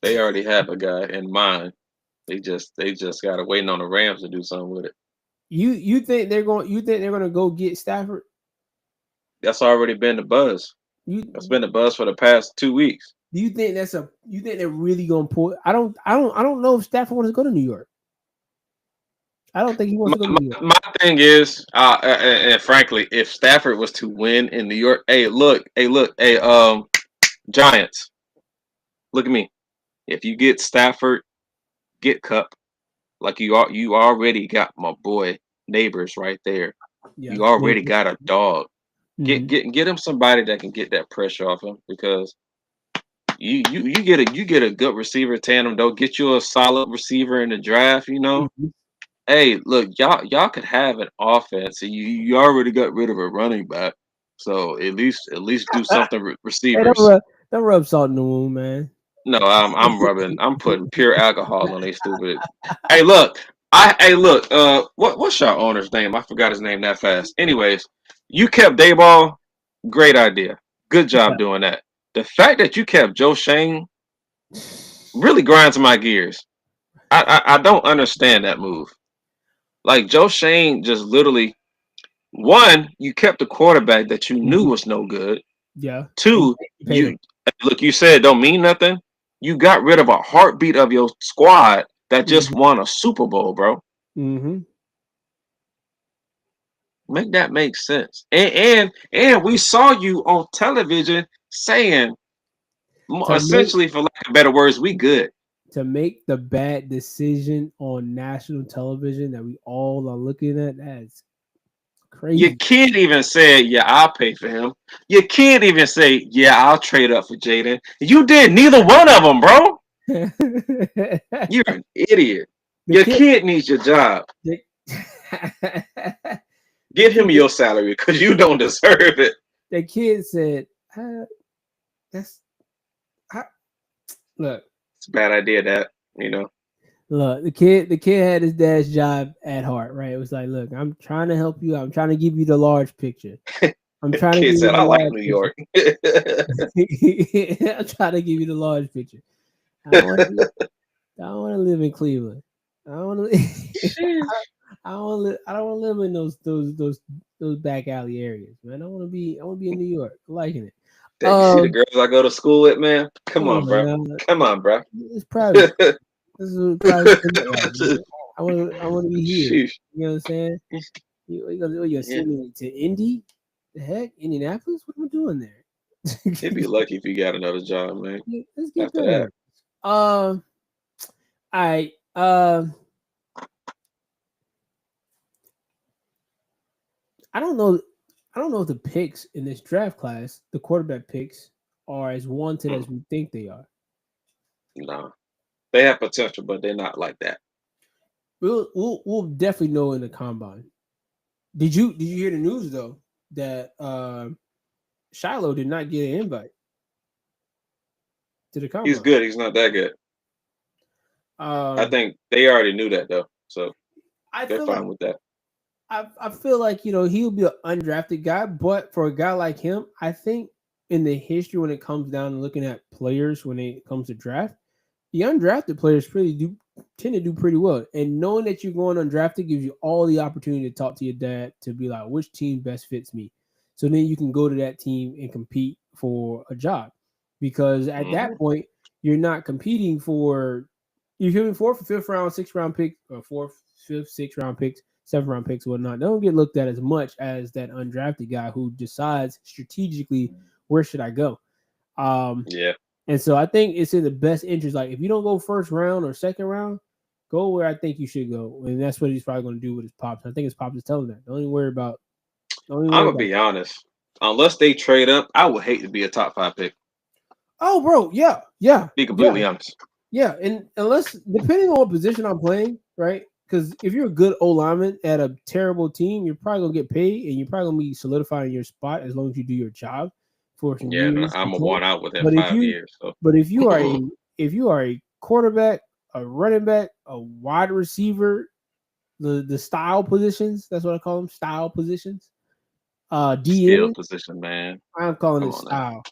They already have a guy in mind. They just got to wait on the Rams to do something with it. You think they're going to go get Stafford? That's already been the buzz. That's been the buzz for the past 2 weeks. Do you think you think they're really going to pull? I don't know if Stafford wants to go to New York. I don't think he wants to go to New York. My thing is, and frankly, if Stafford was to win in New York, Giants, look at me. If you get Stafford, get Cup. Like you already got my boy Neighbors right there. Yeah, you already got a dog. Mm-hmm. Get him somebody that can get that pressure off him because you get a good receiver tandem. Don't get you a solid receiver in the draft. Mm-hmm. Hey, look, y'all could have an offense, and you already got rid of a running back. So at least do something with receivers. Hey, don't rub salt in the wound, man. No, I'm putting pure alcohol on these stupid. Hey, look, what's your owner's name? I forgot his name that fast. Anyways, you kept Dayball, great idea. Good job doing that. The fact that you kept Joe Shane really grinds my gears. I don't understand that move. Like Joe Shane just literally, one, you kept the quarterback that you knew was no good. Yeah. Two, you said don't mean nothing. You got rid of a heartbeat of your squad that just won a Super Bowl, bro. Mm-hmm. Make that make sense. And we saw you on television saying, essentially, for lack of better words, we good. To make the bad decision on national television that we all are looking at, that's You Crazy. can't even say, yeah, I'll pay for him. You can't even say, yeah, I'll trade up for Jaden. You did neither one of them, bro. the You're an idiot. Your kid, kid needs your job. the, the Get him kid, your salary because you don't deserve it. the kid said, "That's I, look, It's a bad idea, that, you know. look." The kid had his dad's job at heart, right? It was like, "Look, I'm trying to help you. I'm trying to give you the large picture. I'm trying to Kid give you said, the I like large New picture. York. I'm trying to give you the large picture. I don't want to. I don't want to live in Cleveland. I don't want to. Sheesh. I don't want to. I don't want to live in those back alley areas, man. I want to be. I want to be in New York, liking it. Dang, you see the girls I go to school with, man? Come Come on, on, bro. man. Come on, bro. It's private. This is what private school look like, man. I want to. I want to be here. Sheesh. You know what I'm saying? You gonna Yeah. send me to Indy? The heck, Indianapolis? What am I doing there? He'd be lucky if he got another job, man. Let's get After that. there. All right. I don't know. I don't know if the picks in this draft class, the quarterback picks, are as wanted as we think they are. No. They have potential, but they're not like that. We'll definitely know in the combine. Did you hear the news though that Shiloh did not get an invite to the He's combine? good. He's not that good. I Um, think they already knew that, though. So I they're feel like fine with that. I feel like he'll be an undrafted guy, but for a guy like him, I think in the history when it comes down to looking at players when it comes to draft, the undrafted players really do tend to do pretty well. And knowing that you're going undrafted gives you all the opportunity to talk to your dad to be like, which team best fits me. So then you can go to that team and compete for a job. Because at Hmm. that point, you're not competing for you're competing for fifth round, sixth round pick, or fourth, fifth, sixth round picks, seventh round picks, whatnot. They don't get looked at as much as that undrafted guy who decides strategically where should I go. Um, Yeah. and so I think it's in the best interest. Like if you don't go first round or second round, go where I think you should go, and that's what he's probably going to do with his pops. I think his pops is telling that. Don't even worry about. Don't even I'm worry going to about. be honest. Unless they trade up, I would hate to be a top 5 pick. Oh, bro, yeah, yeah, Be yeah, completely honest. yeah. And unless depending on what position I'm playing, right? Because if you're a good O lineman at a terrible team, you're probably gonna get paid, and you're probably gonna be solidifying your spot as long as you do your job for some Yeah, years I'm to a come. one out within But if 5 you years. So But if you are a quarterback, a running back, a wide receiver, the style positions, that's what I call them, style positions. skill DN, position, man. I'm calling Come it on now. style.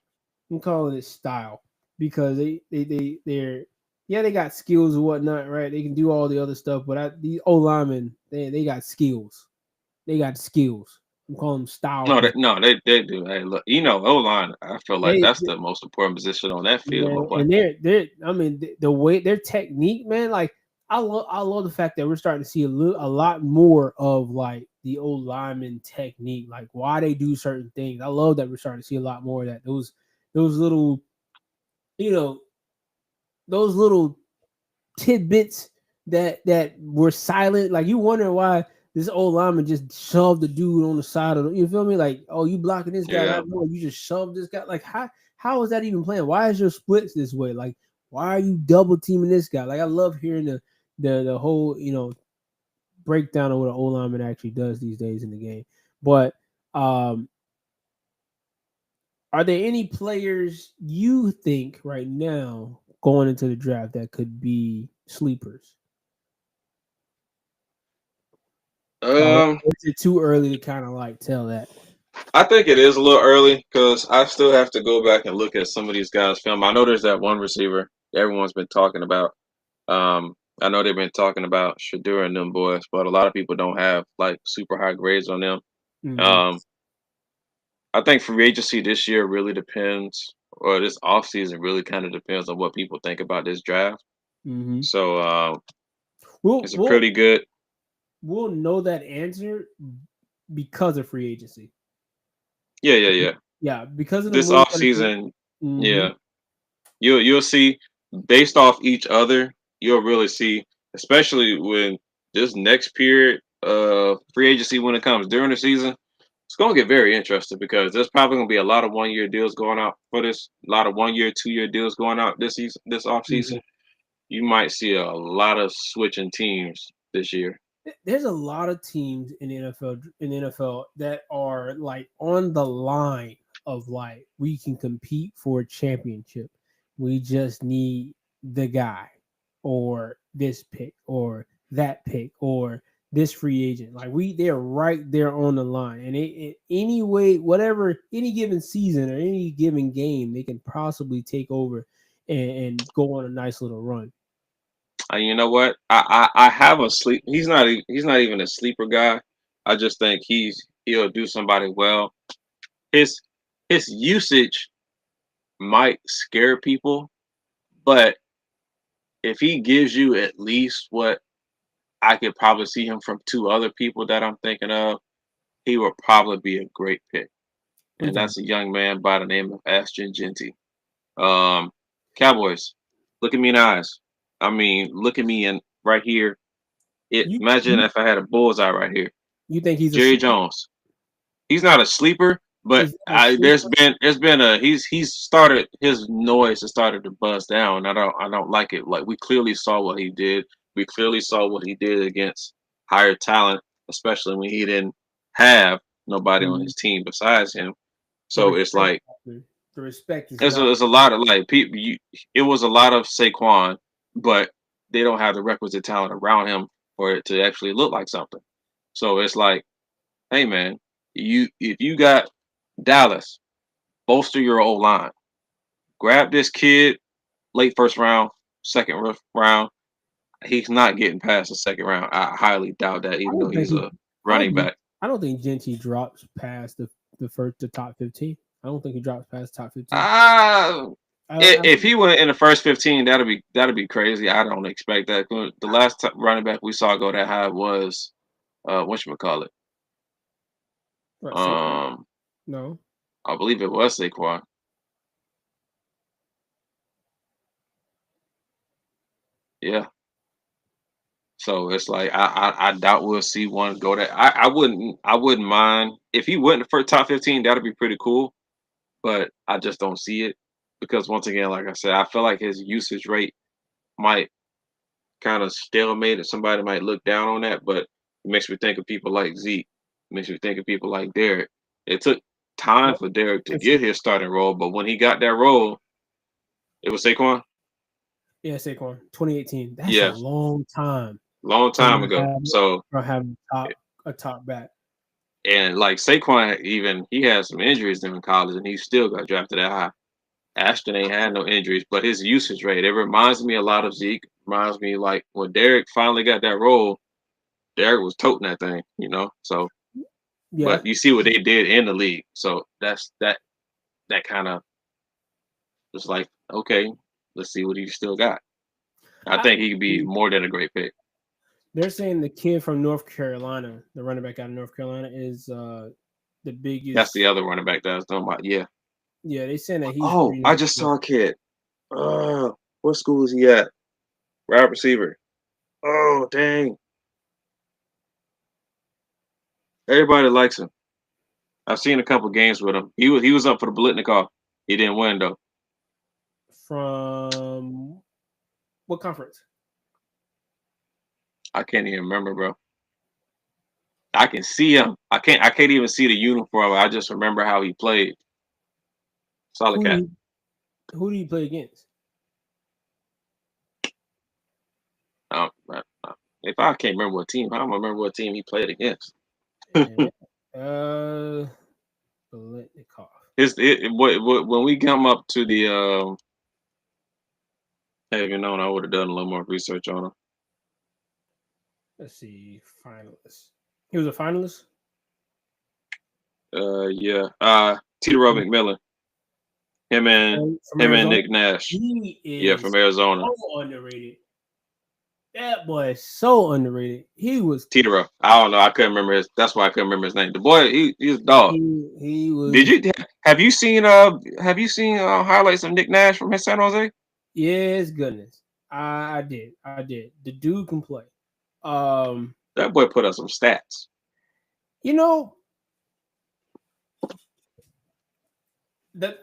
I'm calling it style because they're yeah, they got skills and whatnot, right? They can do all the other stuff, but the O linemen, they got skills. They got skills. I'm calling them style No, positions. they do. Hey, look, O line. I feel like They that's the most important position on that field, my Man, boy. and they're I mean the way their technique, man, like I love the fact that we're starting to see a lot more of like the old lineman technique, like why they do certain things. I love that we're starting to see a lot more of that. Those little, you know, those little tidbits that were silent. Like you wonder why this old lineman just shoved the dude on the side of the, you feel me? Like, oh, you blocking this guy, Yeah. not knowing you just shoved this guy. Like how is that even playing? Why is your splits this way? Like, why are you double teaming this guy? Like I love hearing the whole, breakdown of what an old lineman actually does these days in the game. But are there any players you think right now going into the draft that could be sleepers? Or Um, is it too early to kind of like tell that? I think it is a little early because I still have to go back and look at some of these guys' film. I know there's that one receiver everyone's been talking about. I know they've been talking about Shadur and them boys, but a lot of people don't have like super high grades on them. Mm-hmm. Um, I think free agency this year really depends, or this offseason really kind of depends on what people think about this draft. Mm-hmm. So We'll it's a we'll pretty good. we'll know that answer because of free agency. Yeah, yeah, yeah. Yeah, because of the This moves that are. offseason, Mm-hmm. yeah, you'll see based off each other. You'll really see, especially when this next period free agency when it comes during the season, it's going to get very interesting because there's probably going to be a lot of 1-year deals going out for this, a lot of 1-year, 2-year deals going out this season, this offseason. You might see a lot of switching teams this year. There's a lot of teams in the NFL that are like on the line of like we can compete for a championship. We just need the guy or this pick or that pick or this free agent. Like they're right there on the line. And any way, whatever, any given season or any given game, they can possibly take over and go on a nice little run. You know what? I have a sleep. He's not even a sleeper guy. I just think he'll do somebody well. His usage might scare people, but if he gives you at least what I could probably see him from 2 other people that I'm thinking of, he will probably be a great pick. And that's a young man by the name of Ashton Genty. Cowboys, look at me in the eyes. I mean, look at me in right here. Imagine if I had a bullseye right here. You think he's Jerry Jones? He's not a sleeper, but there's been he's started, his noise has started to buzz down. I don't like it. Like, we clearly saw what he did. We clearly saw what he did against higher talent, especially when he didn't have nobody on his team besides him. So it's like the respect is there's a lot of like people. It was a lot of Saquon, but they don't have the requisite talent around him for it to actually look like something. So it's like, hey man, if you got Dallas, bolster your old line. Grab this kid late first round, second round. He's not getting past the second round. I highly doubt that, even though he's a running back. I don't think Genty drops past the top 15. I don't think he drops past top 15. If he went in the first 15, that'd be crazy. I don't expect that. The last running back we saw go that high was whatchamacallit? No. I believe it was Saquon. Yeah. So it's like I doubt we'll see one go that. I wouldn't mind if he went in the first top 15. That'd be pretty cool, but I just don't see it because once again, like I said, I feel like his usage rate might kind of stalemate, and somebody might look down on that. But it makes me think of people like Zeke. It makes me think of people like Derek. It took time for Derek to get his starting role, but when he got that role, it was Saquon. Yeah, Saquon, 2018. That's a long time. Long time ago. So having a top back. And like Saquon, he had some injuries in college, and he still got drafted that high. Ashton ain't had no injuries, but his usage rate, it reminds me a lot of Zeke. Reminds me like when Derek finally got that role, Derek was toting that thing, So, but you see what they did in the league. So that's that kind of just like, okay, let's see what he still got. I think he could be more than a great pick. They're saying the kid from North Carolina, the running back out of North Carolina, is the biggest. That's the other running back that I was talking about. Yeah. Yeah, they saying that he's. Oh, I just saw a kid. What school is he at? Wide receiver. Oh, dang. Everybody likes him. I've seen a couple games with him. He was up for the Blitnikoff. He didn't win though. From what conference? I can't even remember, bro. I can see him. I can't even see the uniform. I just remember how he played. Solid cat. Who do you play against? If I can't remember what team, I don't remember what team he played against. Blitnikoff. When we come up to the have you known, I would have done a little more research on him. Let's see, finalist. He was a finalist. Yeah. Tito McMillan. Him and Nick Nash. From Arizona. So underrated. That boy is so underrated. He was Tito. I don't know. I couldn't remember that's why I couldn't remember his name. The boy, he's a dog. He was. Have you seen highlights of Nick Nash from San Jose? Yes, goodness. I did. The dude can play. That boy put up some stats. You know,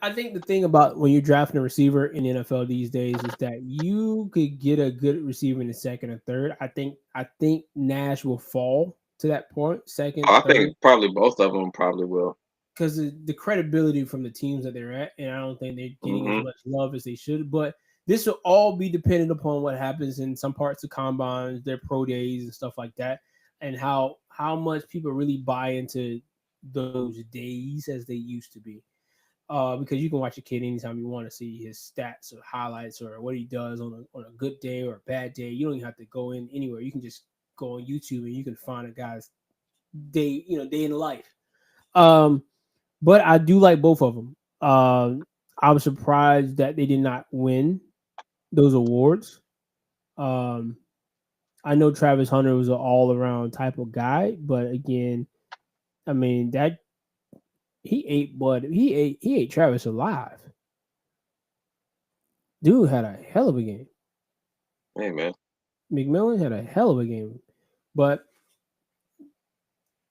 I think the thing about when you're drafting a receiver in the NFL these days is that you could get a good receiver in the second or third. I think Nash will fall to that point, second, I third, think probably both of them probably will. because the credibility from the teams that they're at, and I don't think they're getting as Hmm. much love as they should. But this will all be dependent upon what happens in some parts of combines, their pro days, and stuff like that, and how much people really buy into those days as they used to be. Because you can watch a kid anytime you want to see his stats or highlights or what he does on a good day or a bad day. You don't even have to go in anywhere. You can just go on YouTube and you can find a guy's day in life. Um, but I do like both of them. I was surprised that they did not win those awards. Um, I know Travis Hunter was an all around type of guy, but again, I mean that he ate Travis alive. Dude had a hell of a game. Hey man. McMillan had a hell of a game, but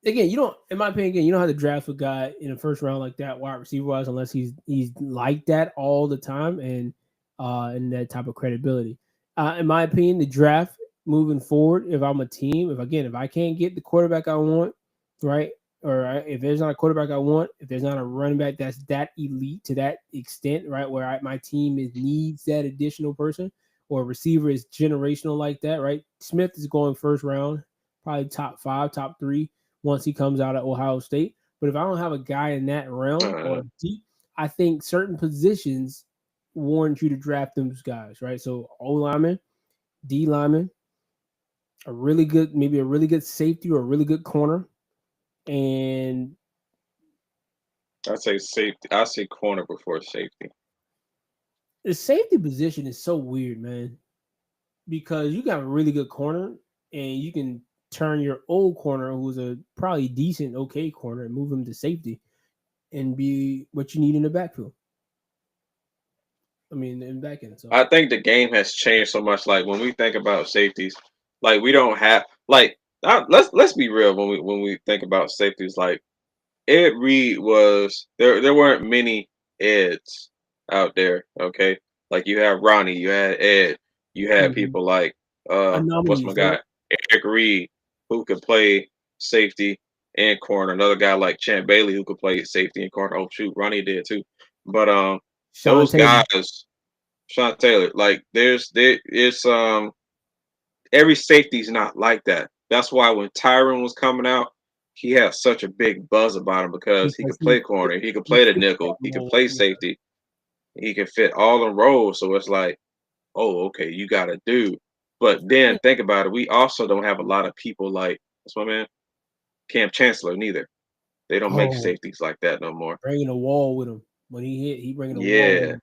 again, you don't. In my opinion, again, you don't have to draft a guy in the first round like that, wide receiver wise, unless he's like that all the time and that type of credibility. In my opinion, the draft moving forward, if I'm a team, if I can't get the quarterback I want, right, or if there's not a quarterback I want, if there's not a running back that's that elite to that extent, right, where my team needs that additional person, or a receiver is generational like that, right? Smith is going first round, probably top 5, top 3 once he comes out of Ohio State. But if I don't have a guy in that realm or deep, I think certain positions warrant you to draft those guys, right? So O lineman, D lineman, maybe a really good safety or a really good corner, and I say safety. I say corner before safety. the safety position is so weird, man, because you got a really good corner and you can turn your old corner, who's a probably decent, okay corner, and move him to safety and be what you need in the backfield. I mean, in back end. So I think the game has changed so much. Like when we think about safeties, like we don't have like let's be real when we think about safeties. Like Ed Reed was there. There weren't many Eds out there. Okay, like you had Ronnie, you had Ed, you had mhm. people like what's my Anomalies, right? guy Eric Reed who could play safety and corner. Another guy like Champ Bailey who could play safety and corner. Oh shoot, Ronnie did too. But Sean those Taylor. guys, Sean Taylor, like there is every safety's not like that. That's why when Tyron was coming out, he had such a big buzz about him because he Because could play corner, he could he play the fit that nickel, he could mold. play Yeah. safety, he can fit all the roles. So it's like, oh, okay, you got a dude. But then think about it, we also don't have a lot of people like what's my man? Cam Chancellor neither. They don't make Oh, safeties like that no more. bringing a wall with him. When he hit, he bringing a wall with Yeah, him.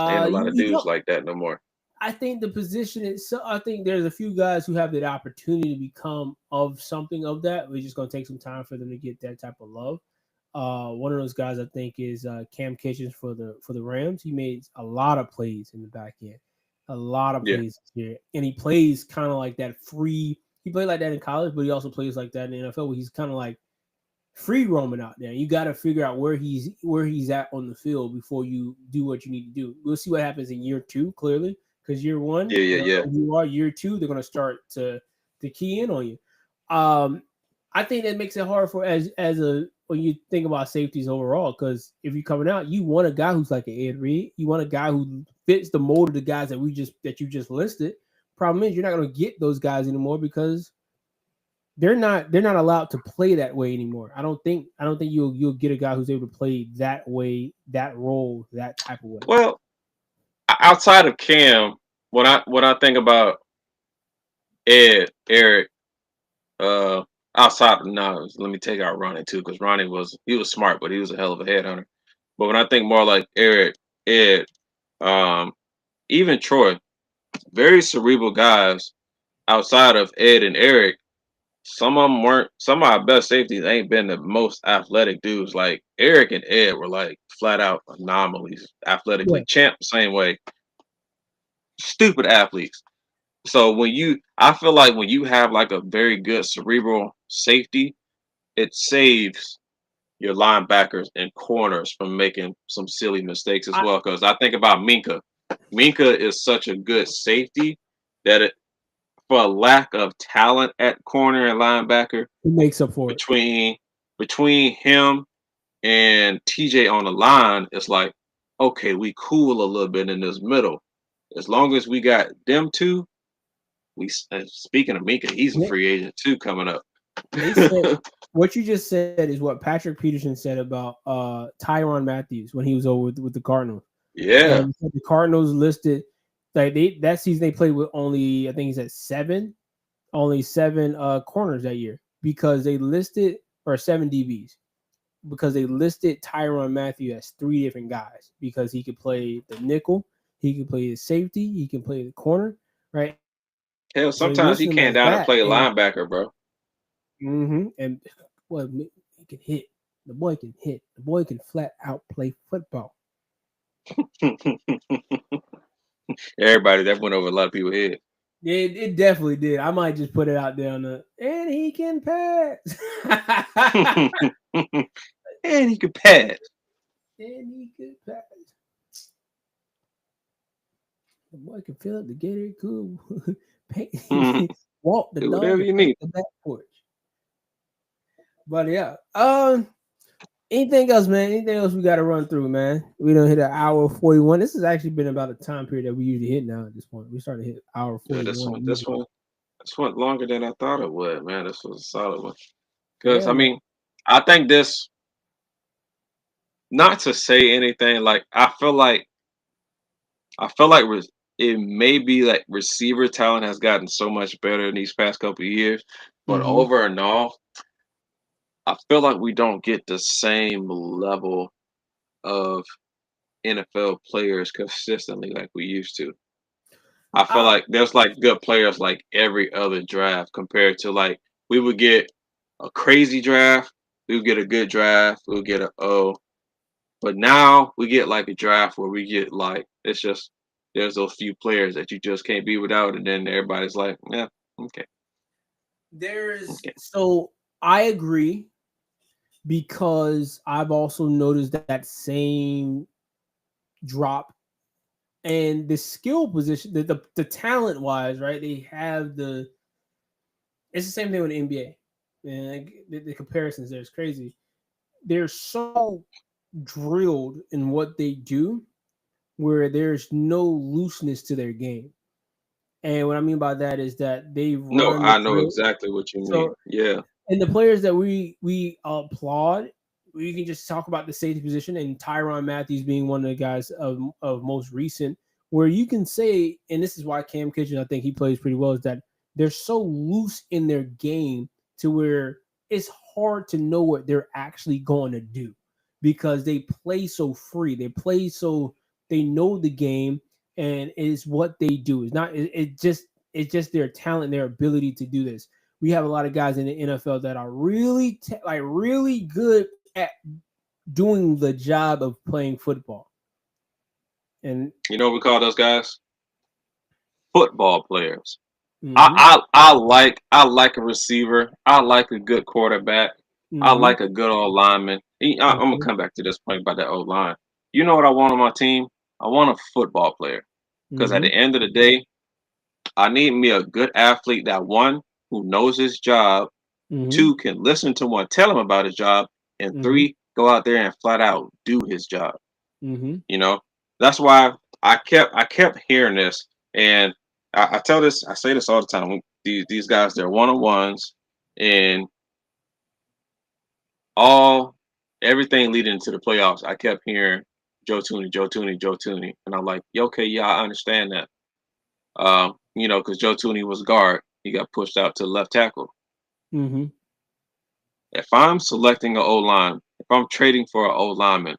ain't a lot of You dudes don't. like that no more. I think the position is. So I think there's a few guys who have that opportunity to become of something of that. We're just gonna take some time for them to get that type of love. One of those guys I think is Cam Kitchens for the Rams. He made a lot of plays in the back end, a lot of Yeah, plays here, and he plays kind of like that free. He played like that in college, but he also plays like that in the NFL, where he's kind of like free roaming out there. You got to figure out where he's at on the field before you do what you need to do. We'll see what happens in year 2, clearly, because year 1, yeah, yeah, they don't yeah. know who you are. Year 2, they're going to start to key in on you. Um, I think that makes it hard for as a when you think about safeties overall, because if you're coming out, you want a guy who's like an Ed Reed. You want a guy who fits the mold of the guys that you just listed. Problem is, you're not going to get those guys anymore because they're not allowed to play that way anymore. I don't think you'll get a guy who's able to play that way, that role, that type of way. Well, outside of Cam, when I think about Ed, Eric, Uh, outside of now, let me take out Ronnie too, because Ronnie was smart, but he was a hell of a headhunter. But when I think more like Eric, Ed, um, even Troy, very cerebral guys. Outside of Ed and Eric, some of them weren't. Some of our best safeties ain't been the most athletic dudes. Like Eric and Ed were like flat out anomalies Yeah, athletically. Champ, same way. Stupid athletes. So I feel like when you have like a very good cerebral safety, it saves your linebackers and corners from making some silly mistakes as I, well. Because I think about Minka. Minka is such a good safety that for a lack of talent at corner and linebacker it makes up for it. between him and TJ on the line, it's like, okay, we cool a little bit in this middle. As long as we got them two, speaking of Minka, he's a Yeah, free agent too coming up. they said what you just said is what Patrick Peterson said about Tyrann Matthew when he was over with the Cardinals. Yeah. And the Cardinals listed like that season they played with only I think he's at only seven corners that year because they listed or seven DBs because they listed Tyrann Matthew as three different guys because he could play the nickel, he could play the safety, he can play the corner, right? Hell, So they sometimes he listed him came as down and that, played and linebacker, bro. and well, he can hit. The boy can hit. The boy can flat out play football. Everybody that went over a lot of people's head. It definitely did. I might just put it out there on the and he can pass. And he could pass. And he could pass. The boy can fill up the gator cool. Walk the Do dog whatever and you paint need. the back porch. But yeah. Anything else, man? Anything else we got to run through, man? We don't hit an hour 41. This has actually been about a time period that we usually hit now at this point. We started to hit hour Yeah, 41. this one longer than I thought it would, man. This was a solid one. Because Yeah, I man. mean, I think this, not to say anything, like it may be like receiver talent has gotten so much better in these past couple of years, but Mm-hmm. over and all, I feel like we don't get the same level of NFL players consistently like we used to. I feel Uh, like there's like good players like every other draft compared to like we would get a crazy draft, we would get a good draft, we would get a O. But now we get like a draft where we get like it's just there's those few players that you just can't be without, and then everybody's like, yeah, okay, okay. so I agree because I've also noticed that same drop and the skill position, the talent wise, right? They have it's the same thing with the NBA. And like, the comparisons there is crazy. They're so drilled in what they do where there's no looseness to their game. And what I mean by that is that they No, run the I know drill. exactly what you mean. So Yeah, and the players that we applaud, we can just talk about the safety position and Tyrann Matthews being one of the guys of most recent, where you can say, and this is why Cam Kitchen, I think he plays pretty well, is that they're so loose in their game to where it's hard to know what they're actually going to do because they play so free. They play so they know the game and it's what they do. It's not it's just their talent, their ability to do this. We have a lot of guys in the NFL that are really really good at doing the job of playing football. And you know what we call those guys? Football players. mm-hmm, I like a receiver. I like a good quarterback. I mm-hmm, like a good old lineman. I'm gonna mm-hmm, come back to this point about that old line. You know what I want on my team? I want a football player because at mm-hmm, the end of the day, I need me a good athlete that one who knows his job, mm-hmm, two can listen to one tell him about his job, and mm-hmm, three go out there and flat out do his job. mm-hmm. You know, that's why I kept hearing this, and I say this all the time. These guys, they're one on ones, and all everything leading into the playoffs. I kept hearing Joe Tooney, Joe Tooney, Joe Tooney, and I'm like, yeah, okay, yeah, I understand that. Because Joe Tooney was guard, he got pushed out to left tackle. Mm-hmm. If I'm selecting an O line, if I'm trading for an O lineman,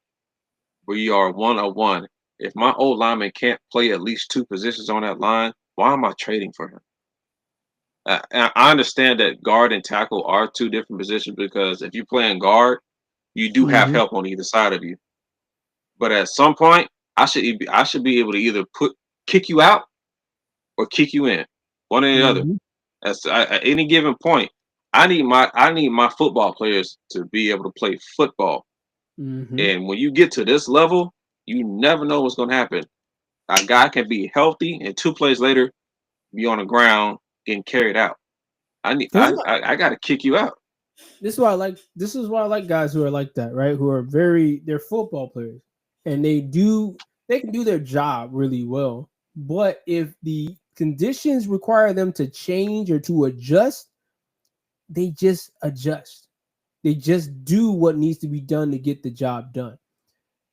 we are 1-on-1. If my old lineman can't play at least two positions on that line, why am I trading for him? I understand that guard and tackle are two different positions because if you're playing guard, you do have Mm-hmm. help on either side of you. But at some point, I should be able to either kick you out or kick you in. One or the other. That's at any given point. I need my football players to be able to play football. And when you get to this level, you never know what's going to happen. A guy can be healthy, and 2 plays later, be on the ground getting carried out. I got to kick you out. This is why I like guys who are like that, right? Who are they're football players, and they can do their job really well. But if the conditions require them to change or to adjust, they just adjust. They just do what needs to be done to get the job done.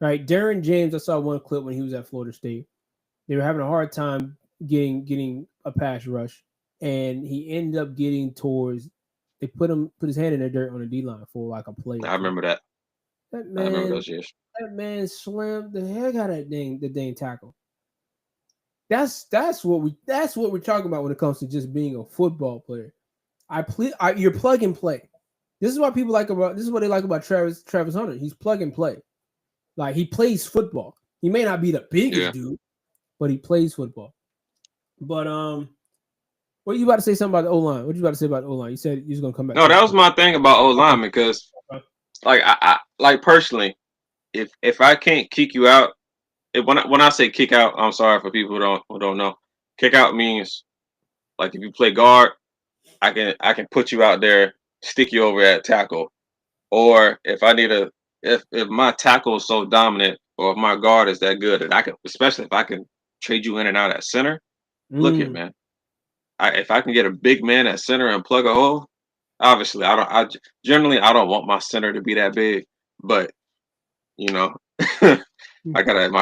Right? Darren James, I saw one clip when he was at Florida State. They were having a hard time getting a pass rush, and he ended up getting towards. They put his hand in the dirt on the D line for like a play. I remember that. I remember those years. That man slammed the heck out of the dang tackle. That's what we're talking about when it comes to just being a football player. You're plug and play. This is what they like about Travis Hunter. He's plug and play. Like, he plays football. He may not be the biggest dude, but he plays football. But what you about to say something about the O-line? What you about to say about the O-line? You said you was gonna come back. No, that was my thing about O-line, because like I personally, if I can't kick you out, when I say kick out, I'm sorry for people who don't know. Kick out means, like, if you play guard, I can put you out there, stick you over at tackle. Or if I need if my tackle is so dominant, or if my guard is that good, and I can, especially if I can trade you in and out at center. Look at, man. If I can get a big man at center and plug a hole, obviously I generally don't want my center to be that big, but my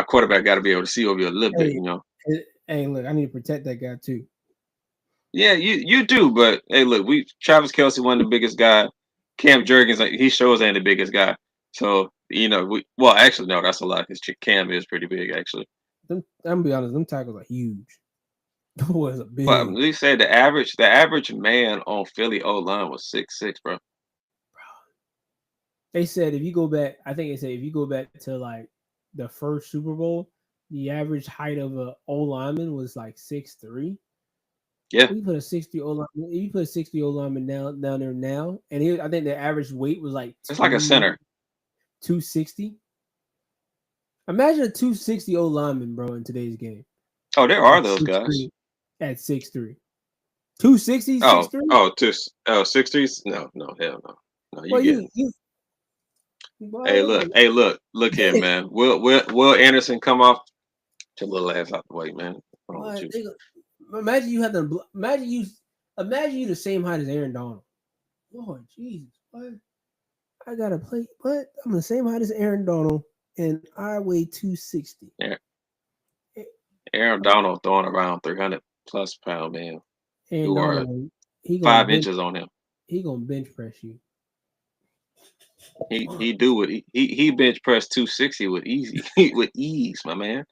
quarterback got to be able to see over a little bit, Hey, look, I need to protect that guy too. Yeah, you do, but hey, look, Travis Kelce, one of the biggest guy. Cam Jurgens, he shows ain't the biggest guy. So, actually, no, that's a lot, because Cam is pretty big, actually. I'm gonna be honest, them tackles are huge. Was a big. But they said the average man on Philly O-line was 6'6", bro. They said if you go back to like the first Super Bowl, the average height of a O lineman was like 6'3". Yeah. You put a 60 O lineman down there now, and I think the average weight was like it's like a center. 260. Imagine a 260 O lineman, bro, in today's game. Oh, there are those guys. At 6'3". 260, 6'3"? 6'3"? No, hell no. No, Hey, look here, man. Will Anderson come off your little ass out the way, man. Imagine you the same height as Aaron Donald. Lord Jesus, what? I gotta play, but I'm the same height as Aaron Donald, and I weigh 260. Yeah. Aaron Donald throwing around 300+ pound, man. You are 5 inches on him. He gonna bench press you. He do it. He bench press 260 with ease, my man.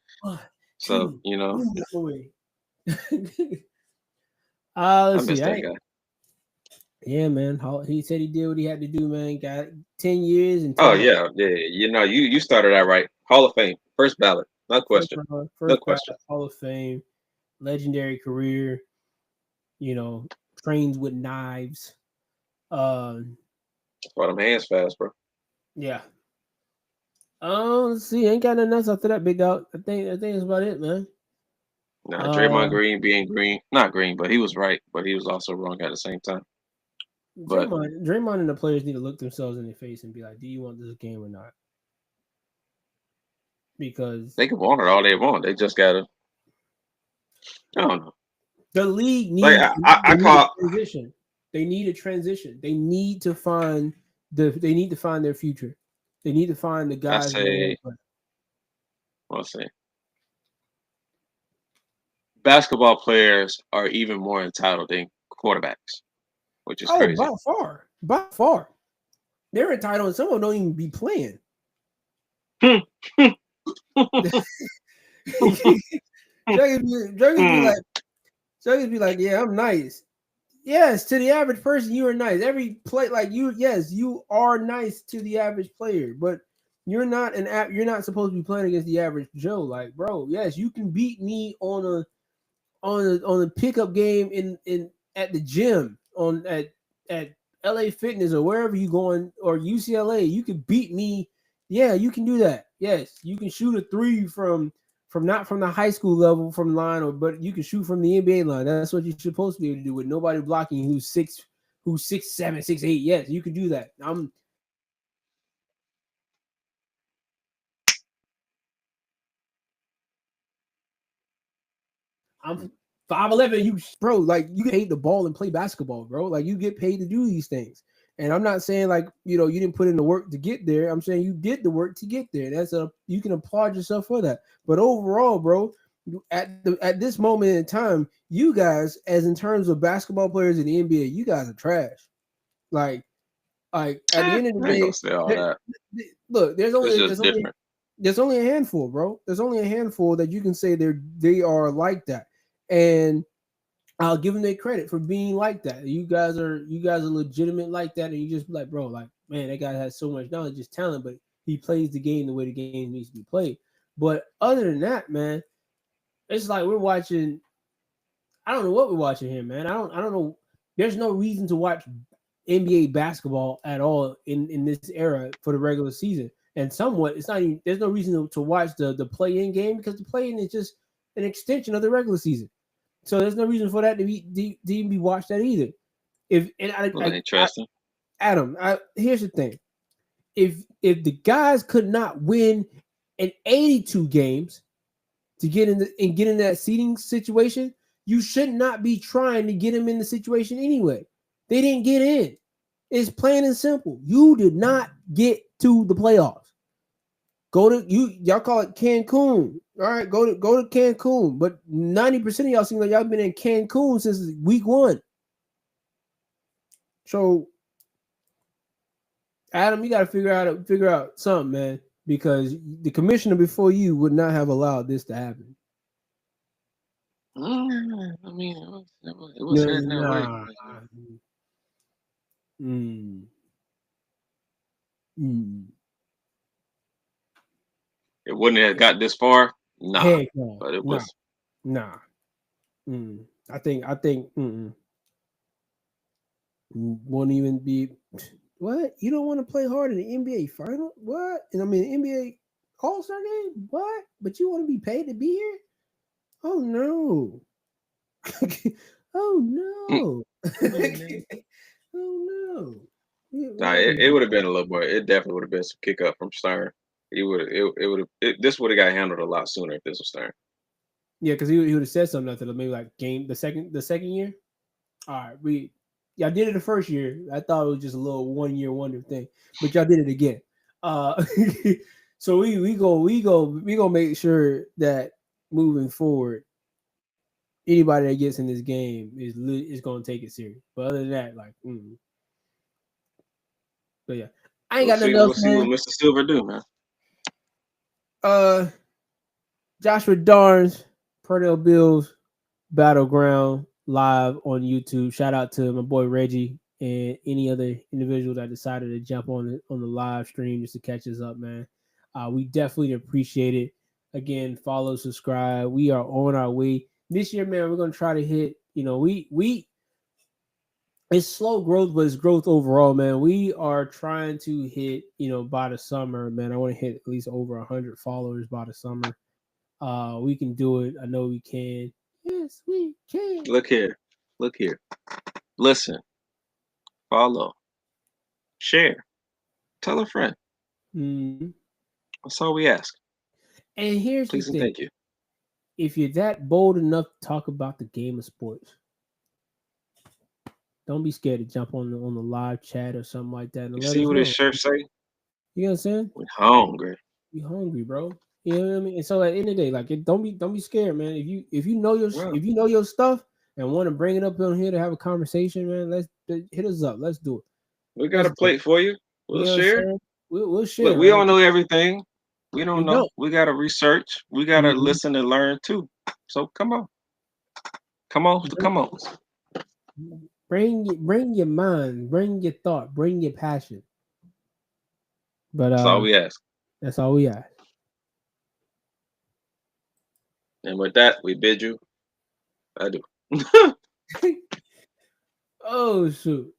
So let's I miss see. that guy. Yeah, man. He said he did what he had to do, man. Got 10 years and 10 yeah. You started out right. Hall of Fame, first ballot, no question. No question. Hall of Fame, legendary career. Trains with knives. Why them hands fast, bro? Yeah. Let's see. Ain't got nothing else after that, big dog. I think that's about it, man. Nah, Draymond Green being green, not green, but he was right, but he was also wrong at the same time. But Draymond and the players need to look themselves in the face and be like, "Do you want this game or not?" Because they can want it all they want. They just gotta. I don't know. The league needs a transition. They need a transition. They need to find their future. They need to find the guys. I'll say basketball players are even more entitled than quarterbacks, which is crazy. By far. They're entitled, and some of them don't even be playing. Juggins be like, yeah, I'm nice. Yes, to the average person, you are nice. Every play, you are nice to the average player, but you're not supposed to be playing against the average Joe. Like, bro, yes, you can beat me on on the pickup game in at the gym at LA Fitness or wherever you going or UCLA, you can beat me. Yeah, you can do that. Yes, you can shoot a three from not from the high school level from line, but you can shoot from the NBA line. That's what you're supposed to be able to do with nobody blocking you who's 6'7", 6'8". Yes, you can do that. I'm 5'11". You bro, like you get paid the ball and play basketball, bro. Like you get paid to do these things. And I'm not saying like you didn't put in the work to get there. I'm saying you did the work to get there. You can applaud yourself for that. But overall, bro, at this moment in time, you guys, as in terms of basketball players in the NBA, you guys are trash. Like at the end of the I ain't gonna day, say all that. look, It's just different. there's only a handful, bro. There's only a handful that you can say they are like that, and I'll give them their credit for being like that. You guys are legitimate like that, and you just be like, bro, like man, that guy has so much knowledge, just talent, but he plays the game the way the game needs to be played. But other than that, man, it's like we're watching. I don't know what we're watching here, man. I don't know. There's no reason to watch NBA basketball at all in this era for the regular season. And somewhat, it's not even. There's no reason to watch the play-in game because the play-in is just an extension of the regular season. So there's no reason for that to even be watched at either. Interesting. Adam, here's the thing: if the guys could not win in 82 games to get in that seeding situation, you should not be trying to get them in the situation anyway. They didn't get in. It's plain and simple. You did not get to the playoffs. Y'all call it Cancun. All right, go to Cancun. But 90% of y'all seem like y'all been in Cancun since week 1. So Adam, you gotta figure out something, man, because the commissioner before you would not have allowed this to happen. I mean, it was heading that way. Nah. It wouldn't have got this far. Nah, Heck no. but it was. Nah. I think won't even be. What? You don't want to play hard in the NBA final? What? And I mean NBA All-Star game? What? But you want to be paid to be here? Oh no. Oh no. Oh no. Nah, it would have been a little more. It definitely would have been some kick up from Stern. He would have. This would have got handled a lot sooner if this was Stern. Yeah, because he would have said something after maybe like game the second year. All right, y'all did it the first year. I thought it was just a little 1 year wonder thing, but y'all did it again. So we gonna make sure that moving forward, anybody that gets in this game is gonna take it serious. But other than that, like, but yeah, I ain't got nothing else, man. We'll see what Mr. Silver do, man. Joshua Darnes, Pernell Beals, Battleground live on YouTube. Shout out to my boy Reggie and any other individual that decided to jump on the live stream just to catch us up, man. We definitely appreciate it. Again, follow, subscribe. We are on our way this year, man. We're gonna try to hit. We it's slow growth, but it's growth overall, man. We are trying to hit, by the summer, man. I want to hit at least over 100 followers by the summer. We can do it. I know we can. Yes, we can. Look here. Listen, follow, share, tell a friend. That's all we ask. And here's Please the and thing. thank you. If you're that bold enough to talk about the game of sports, don't be scared to jump on the live chat or something like that. And You let see us what know. his shirt say? You know what I'm saying? We're hungry. You hungry, bro? You know what I mean? And so at the end of the day, like, don't be scared, man. If you know your stuff and want to bring it up on here to have a conversation, man, let's hit us up. Let's do it. We got a plate for you. We'll share. We'll share. Look, we don't know everything. We don't know. Don't. We gotta research. We gotta listen and learn too. So come on. Bring your mind, bring your thought, bring your passion. But that's all we ask. That's all we ask. And with that, we bid you I do. Oh shoot.